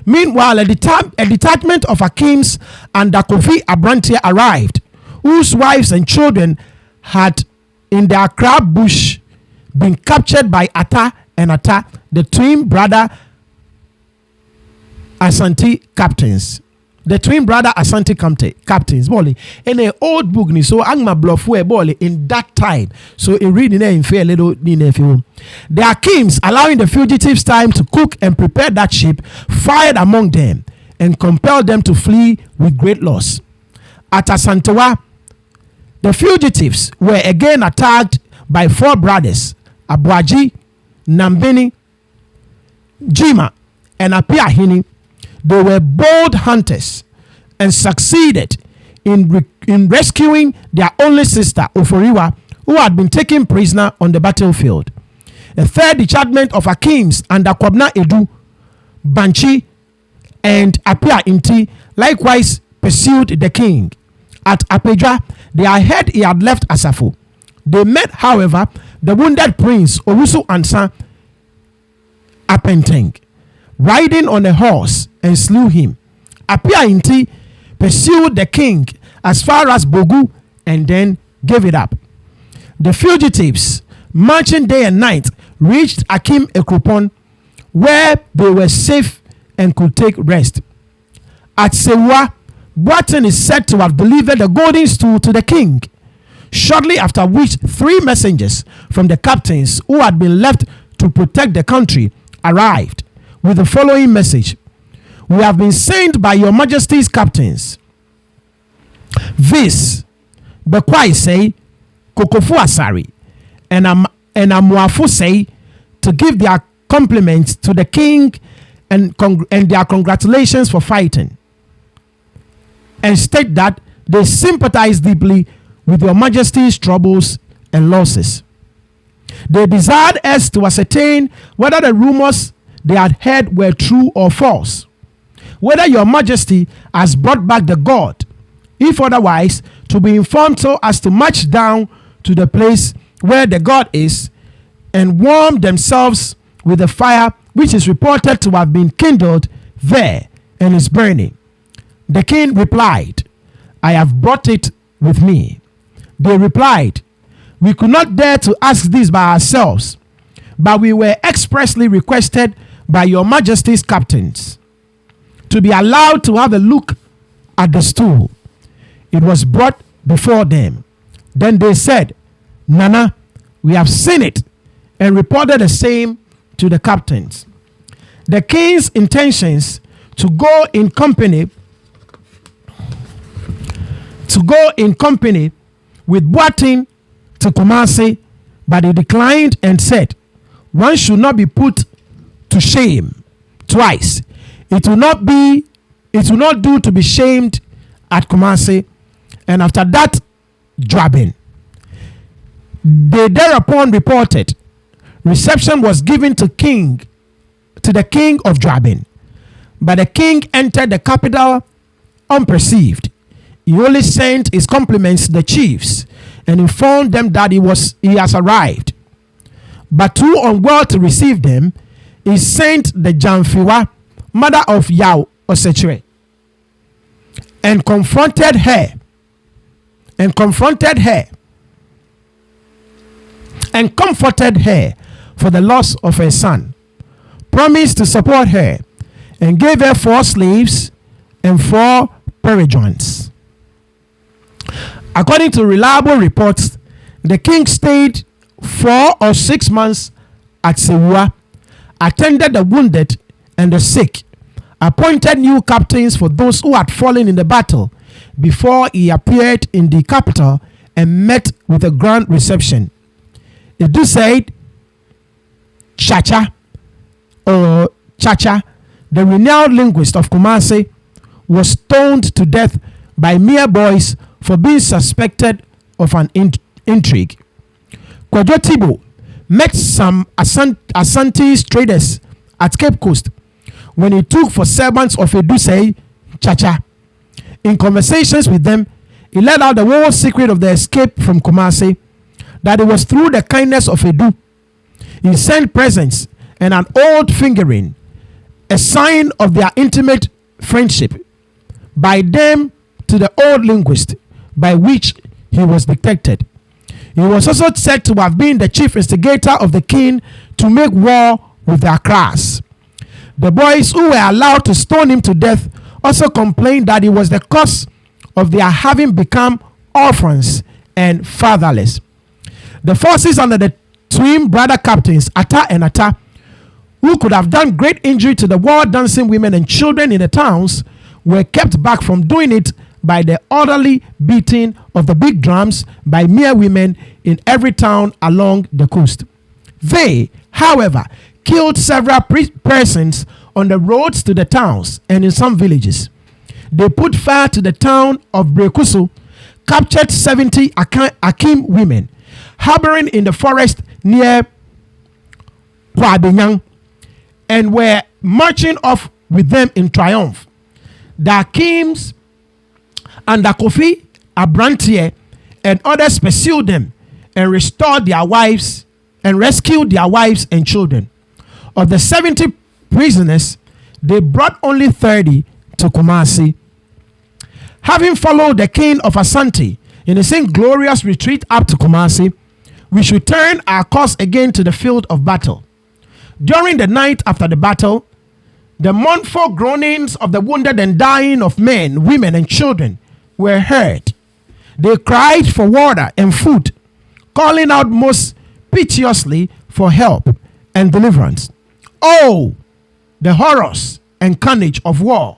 [SPEAKER 3] Meanwhile, a detachment of Akims and Dakofi Abrantia arrived, whose wives and children had in their crab bush been captured by Ata and Ata, the twin brother Asante captains. Boli in an old book ni so angma bluff where boli in that time. So in reading in fair little nephew. The Akims, allowing the fugitives time to cook and prepare that ship, fired among them and compelled them to flee with great loss. At Asantewa, the fugitives were again attacked by 4 brothers, Abuaji, Nambini, Jima, and Apiahini. They were bold hunters and succeeded in rescuing their only sister, Oforiwa, who had been taken prisoner on the battlefield. A 3rd detachment of Akims under Kwabna Edu, Banchi, and Apia Inti likewise pursued the king. At Apeja, they had left Asafo. They met, however, the wounded prince Owusu Ansa Apenteng, riding on a horse, and slew him. Apia Inti pursued the king as far as Bogu and then gave it up. The fugitives, marching day and night, reached Akim Ekropon, where they were safe and could take rest. At Sewa, Boatin is said to have delivered the golden stool to the king, shortly after which 3 messengers from the captains who had been left to protect the country arrived with the following message: "We have been sent by your majesty's captains, viz. Bekwai say, Kokofu Asari, and Amuafu say, to give their compliments to the king and their congratulations for fighting, and state that they sympathize deeply with your majesty's troubles and losses. They desired us to ascertain whether the rumors they had heard were true or false, whether your majesty has brought back the god, if otherwise, to be informed so as to march down to the place where the god is and warm themselves with the fire which is reported to have been kindled there and is burning." The king replied, "I have brought it with me." They replied, "We could not dare to ask this by ourselves, but we were expressly requested by your majesty's captains to be allowed to have a look at the stool." It was brought before them. Then they said, "Nana, We have seen it and reported the same to the captains. The king's intentions to go in company with Boatin to Kumasi, but he declined and said, one should not be put to shame twice. It will not do to be shamed at Kumasi. And after that, Dwabin. They thereupon reported, reception was given to the king of Dwabin, but the king entered the capital unperceived. He only sent his compliments to the chiefs and informed them that he has arrived. But too unwell to receive them, he sent the Jamfiwa, mother of Yao Osechre, and comforted her for the loss of her son, promised to support her, and gave her 4 slaves and 4 Peregrines. According to reliable reports, the king stayed 4 or 6 months at Sewua, attended the wounded and the sick, appointed new captains for those who had fallen in the battle before he appeared in the capital and met with a grand reception. Edu said, Chacha, the renowned linguist of Kumasi, was stoned to death by mere boys for being suspected of an intrigue. Kwadwo Tibo met some Ashanti traders at Cape Coast when he took for servants of Edusei Chacha. In conversations with them, he let out the whole secret of the escape from Kumasi, that it was through the kindness of Edu. He sent presents and an old fingering, a sign of their intimate friendship, by them to the old linguist, by which he was detected. He was also said to have been the chief instigator of the king to make war with the Akras. The boys who were allowed to stone him to death also complained that he was the cause of their having become orphans and fatherless. The forces under the twin brother captains, Ata and Ata, who could have done great injury to the war dancing women and children in the towns, were kept back from doing it by the orderly beating of the big drums by mere women in every town along the coast. They, however, killed several persons on the roads to the towns and in some villages. They put fire to the town of Brekusu, captured 70 Akim women harboring in the forest near Kwabinyang, and were marching off with them in triumph. The Akims and the Kofi, Abrantier, and others pursued them and restored their wives and rescued their wives and children. Of the 70 prisoners, they brought only 30 to Kumasi. Having followed the king of Asante in the same glorious retreat up to Kumasi, we should turn our course again to the field of battle. During the night after the battle, the mournful groanings of the wounded and dying of men, women, and children were heard. They cried for water and food, calling out most piteously for help and deliverance. Oh, the horrors and carnage of war!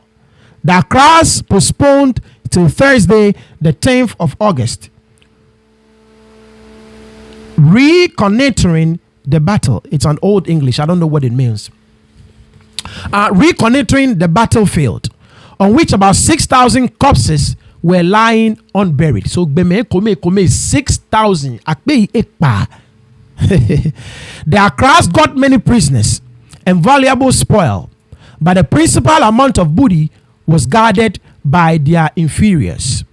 [SPEAKER 3] The Akras postponed till Thursday, the 10th of August. Reconnoitering the battle. It's an old English. I don't know what it means. Reconnoitering the battlefield, on which about 6,000 corpses were lying unburied. So, 6,000. The Akras got many prisoners and valuable spoil, but the principal amount of booty was guarded by their inferiors.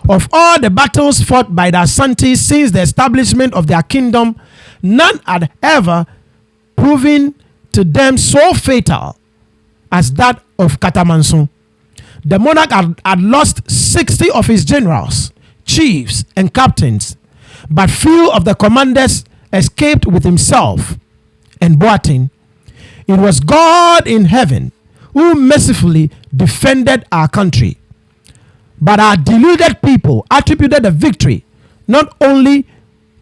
[SPEAKER 3] Of all the battles fought by the Asantes since the establishment of their kingdom, none had ever proven to them so fatal as that of Katamanso. The monarch had lost 60 of his generals, chiefs, and captains, but few of the commanders escaped with himself and Boatin. It was God in heaven who mercifully defended our country. But our deluded people attributed the victory not only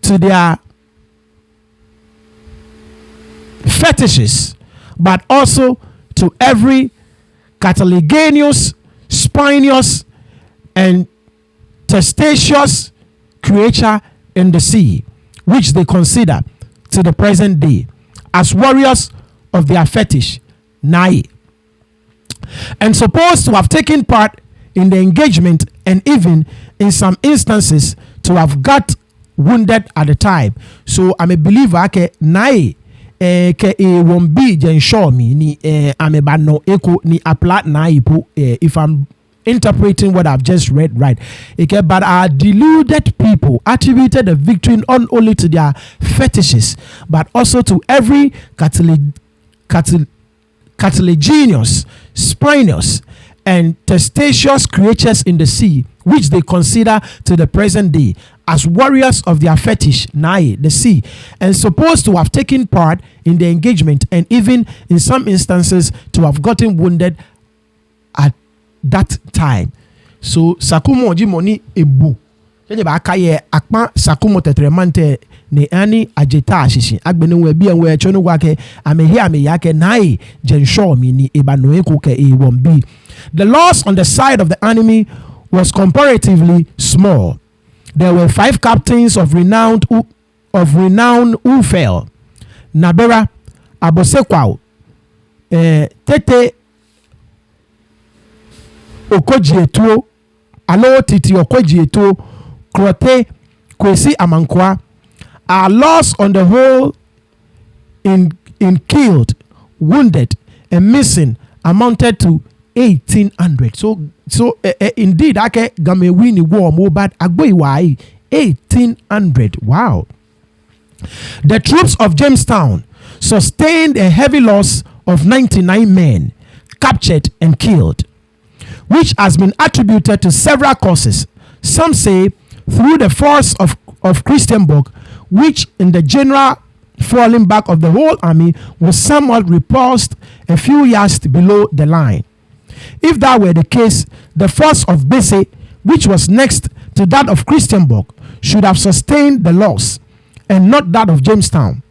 [SPEAKER 3] to their fetishes, but also to every cartilaginous, spinous, and testaceous creature in the sea, which they consider to the present day as warriors of their fetish, Nai, and supposed to have taken part in the engagement and even in some instances to have got wounded at the time. So I'm a believer ke Nai ke e won be jen show me ni ameba no eko ni apply Nai po if I'm interpreting what I've just read right. Okay, but our deluded people attributed the victory not only to their fetishes, but also to every cartilaginous, spinous, and testaceous creatures in the sea, which they consider to the present day as warriors of their fetish, Nai, the sea, and supposed to have taken part in the engagement and even in some instances to have gotten wounded at that time. So sakumo jimoni ebu Kenya ba kaye akpa sakumo tetremante ne ani agita ashishi agbene we bi enwe echo no gwake amehi ameyake nai jensho mi ni ebanoe kuke e wombi. The loss on the side of the enemy was comparatively small. There were 5 captains of renown who fell: Nabera, Abosekwao, Tete Okojietuo, Alo Titi Okojietuo, Krote, Kwesi Amankwa. Our loss on the whole in killed, wounded, and missing amounted to 1,800. So indeed, ake game wini war mo bad agbo iwai 1,800. Wow. The troops of Jamestown sustained a heavy loss of 99 men captured and killed, which has been attributed to several causes. Some say through the force of Christianburg, which in the general falling back of the whole army was somewhat repulsed a few yards below the line. If that were the case, the force of Bese, which was next to that of Christianburg, should have sustained the loss and not that of Jamestown.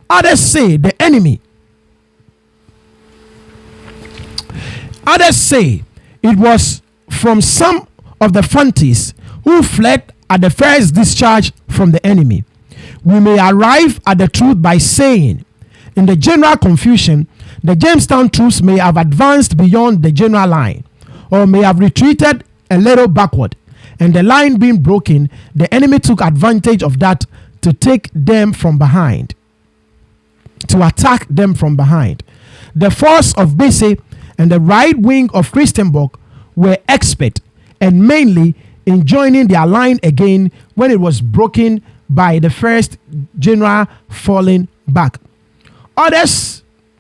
[SPEAKER 3] Others say the enemy. Others say it was from some of the Fantis who fled at the first discharge from the enemy. We may arrive at the truth by saying, in the general confusion, the Jamestown troops may have advanced beyond the general line, or may have retreated a little backward, and the line being broken, the enemy took advantage of that to take them from behind, to attack them from behind. The force of Bese and the right wing of Christianburg were expert and mainly in joining their line again when it was broken by the first general falling back.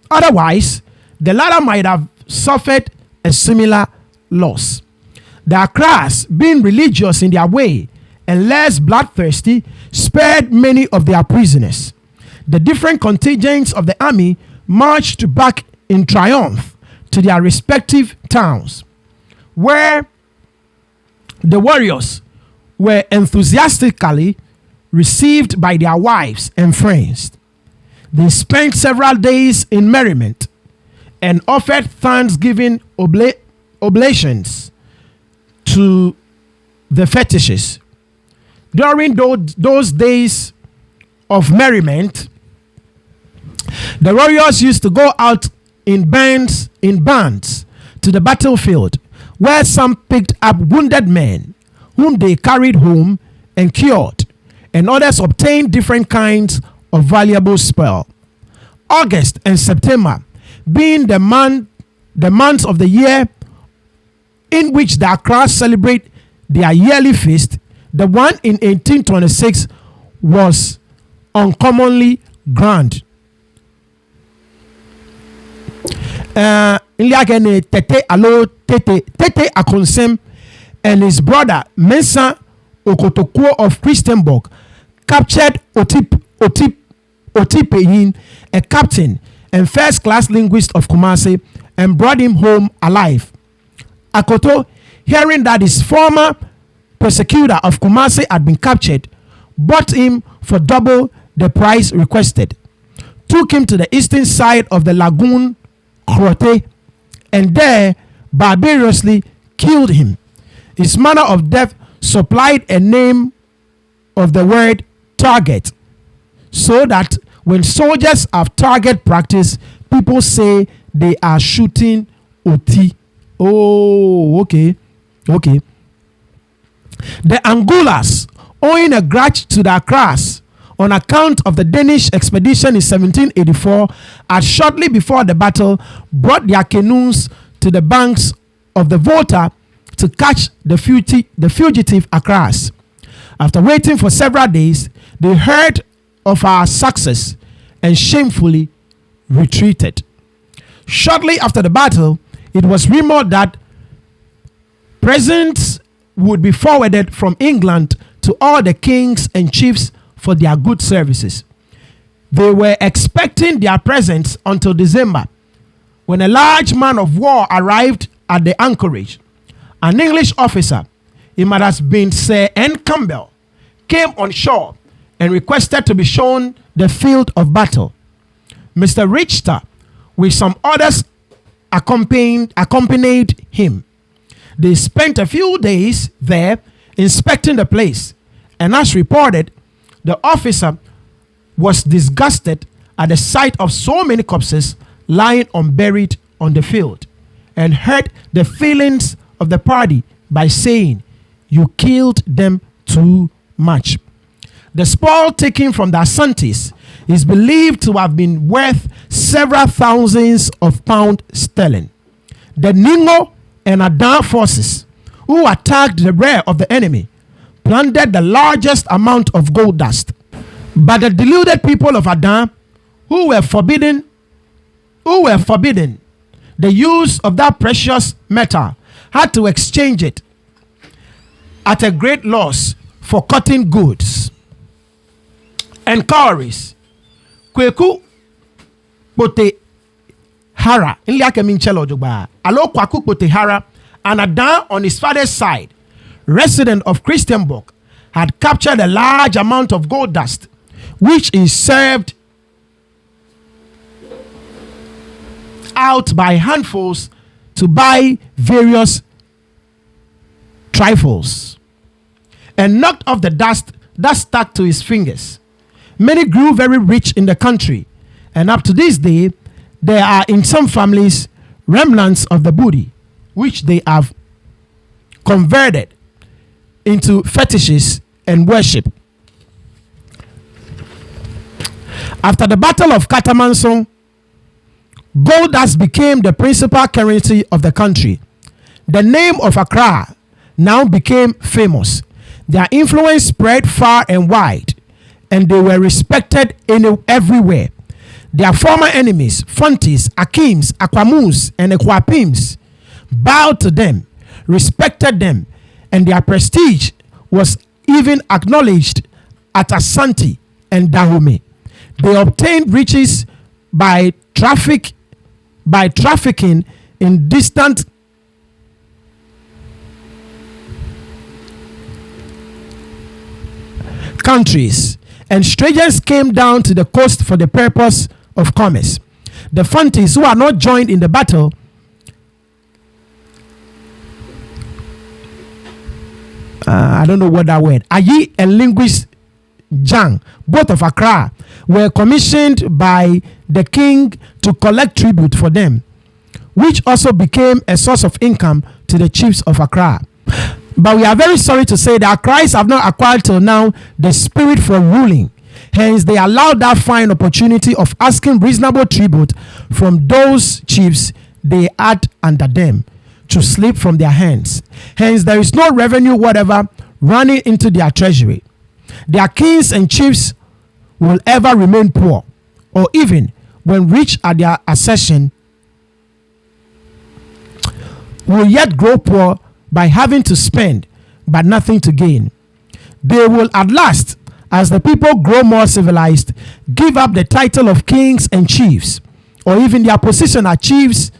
[SPEAKER 3] Otherwise, the latter might have suffered a similar loss. The Accras, being religious in their way and less bloodthirsty, spared many of their prisoners. The different contingents of the army marched back in triumph to their respective towns, where the warriors were enthusiastically received by their wives and friends. They spent several days in merriment and offered thanksgiving oblations to the fetishes. During those days of merriment, the warriors used to go out in bands to the battlefield, where some picked up wounded men whom they carried home and cured, and others obtained different kinds of valuable spoil. August and September being the months of the year in which the Accras celebrate their yearly feast, the one in 1826 was uncommonly grand. Tete Akonsem and his brother Mensa Okotokuo of Christianburg captured Otipeyin, a captain and first-class linguist of Kumasi, and brought him home alive. Akoto, hearing that his former persecutor of Kumasi had been captured, bought him for double the price requested. took him to the eastern side of the lagoon Crote, and there barbarously killed him. His manner of death supplied a name of the word target, so that when soldiers have target practice, people say they are shooting OT. Oh, okay. The Angulas, owing a grudge to the Accras on account of the Danish expedition in 1784, had shortly before the battle brought their canoes to the banks of the Volta to catch the fugitive Accras. After waiting for several days, they heard of our success and shamefully retreated. Shortly after the battle, it was rumored that presents would be forwarded from England to all the kings and chiefs for their good services. They were expecting their presents until December, when a large man of war arrived at the anchorage. An English officer, it might have been Sir N. Campbell, came on shore and requested to be shown the field of battle. Mr. Richter, with some others, accompanied him. They spent a few days there inspecting the place, and as reported, the officer was disgusted at the sight of so many corpses lying unburied on the field, and hurt the feelings of the party by saying, "You killed them too much." The spoil taken from the Asantes is believed to have been worth several thousands of pounds sterling. The Ningo and Adan forces, who attacked the rear of the enemy, plundered the largest amount of gold dust. But the deluded people of Adan, who were forbidden the use of that precious metal, had to exchange it at a great loss for cotton goods and cowries. Kweku pote hara in liake minchelo jogba alo kwaku pote hara, and Adan on his father's side, resident of Christianburg, had captured a large amount of gold dust, which is served out by handfuls to buy various trifles, and knocked off the dust that stuck to his fingers. Many grew very rich in the country, and up to this day, there are in some families remnants of the booty, which they have converted into fetishes and worship. After the Battle of Katamanso, gold dust became the principal currency of the country. The name of Accra now became famous. Their influence spread far and wide, and they were respected everywhere. Their former enemies, Fontis, Akims, Akwamus, and Ekwapims, bowed to them, respected them, and their prestige was even acknowledged at Asante and Dahomey. They obtained riches by trafficking in distant countries, and strangers came down to the coast for the purpose of commerce. The Fantis, who are not joined in the battle, I don't know what that word, Ayi and linguist Jang, both of Accra, were commissioned by the king to collect tribute for them, which also became a source of income to the chiefs of Accra. But we are very sorry to say that Accrais have not acquired till now the spirit for ruling. Hence, they allowed that fine opportunity of asking reasonable tribute from those chiefs they had under them to slip from their hands. Hence, there is no revenue whatever running into their treasury. Their kings and chiefs will ever remain poor, or even when rich at their accession, will yet grow poor by having to spend but nothing to gain. They will at last, as the people grow more civilized, give up the title of kings and chiefs, or even their position as chiefs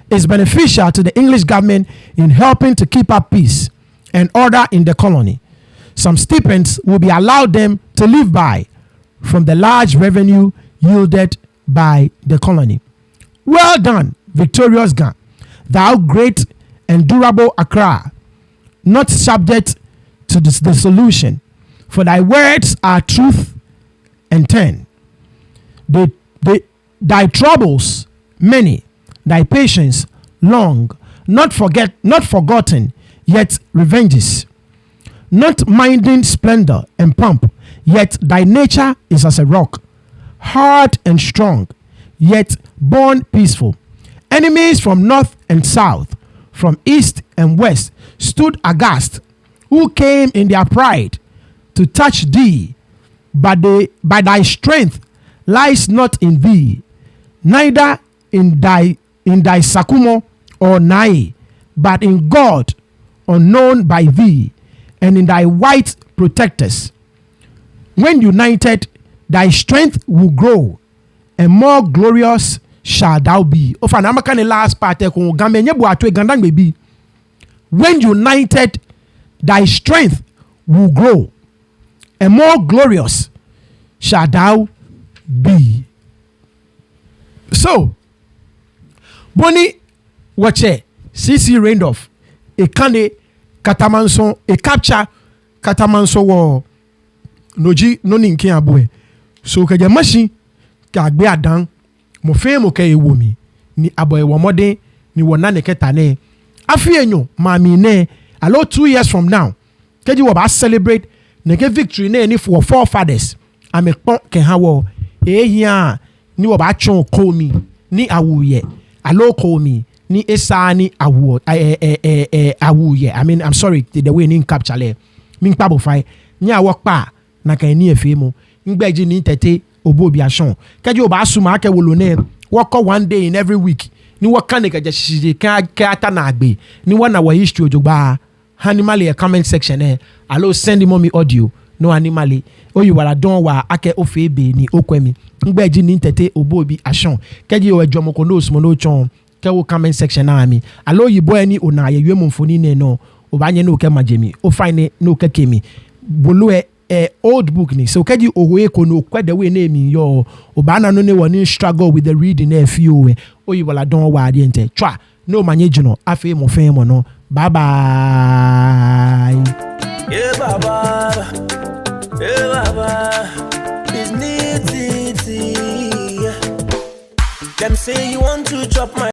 [SPEAKER 3] is beneficial to the English government in helping to keep up peace and order in the colony. Some stipends will be allowed them to live by from the large revenue yielded by the colony. Well done, victorious Ga, thou great and durable Accra, not subject to the solution, for thy words are truth and ten. Thy troubles many, thy patience long, not forgotten, yet revenges. Not minding splendor and pomp, yet thy nature is as a rock, hard and strong, yet born peaceful. Enemies from north and south, from east and west, stood aghast, who came in their pride to touch thee, but thy strength lies not in thee, neither in thy sakumo or nai, but in God unknown by thee, and in thy white protectors. When united, thy strength will grow, and more glorious shall thou be. Ofa na maka ne last part e ko gamenye bu atwe Ga-Dangbe bi. When united, thy strength will grow, and more glorious shall thou be. So, Boni wache CC Randolph e kane Katamanso e capture Katamanso wo noji noni nke aboe. So kaje mashi ka agbe adan mo fe mo ka ewo mi ni aboe wo mode ni wona ne ketane afi enyo mami ne alo 2 years from now keji wo ba celebrate ne ke victory ne ni for forefathers amekpon ke ha wo ehia ni wo ba chon ko mi ni awuye alo ko mi ni esa ni awu awuye. I mean, I'm sorry the way ni capture le min pa bo fai ni awok pa na kan ni efe mo ngbeji ni tete obo bi ashon keji o ba asuma ke wolo ne work one day in every week ni work kan ke je ka ata na agbe ni wana wa history ojogba animally a comment section allo send me audio no animally you wala don wa ake ofe be ni okwemi ngbeji ni tete obo bi ashon keji o ejomoko no osmo no chon ke wo comment section na mi allo yibo ani ona ye yemu mfoni ne no obanye no ke majemi o fine no ke kemi bolu old book ni so keji owe ko no kwede we na mi yo obana no ne woni struggle with the reading na few you wala don wa ade ente twa no manye jino afi mo fe mo no bye bye.
[SPEAKER 1] Yeah, baba. Yeah, baba. It's neat. Them say you want to chop my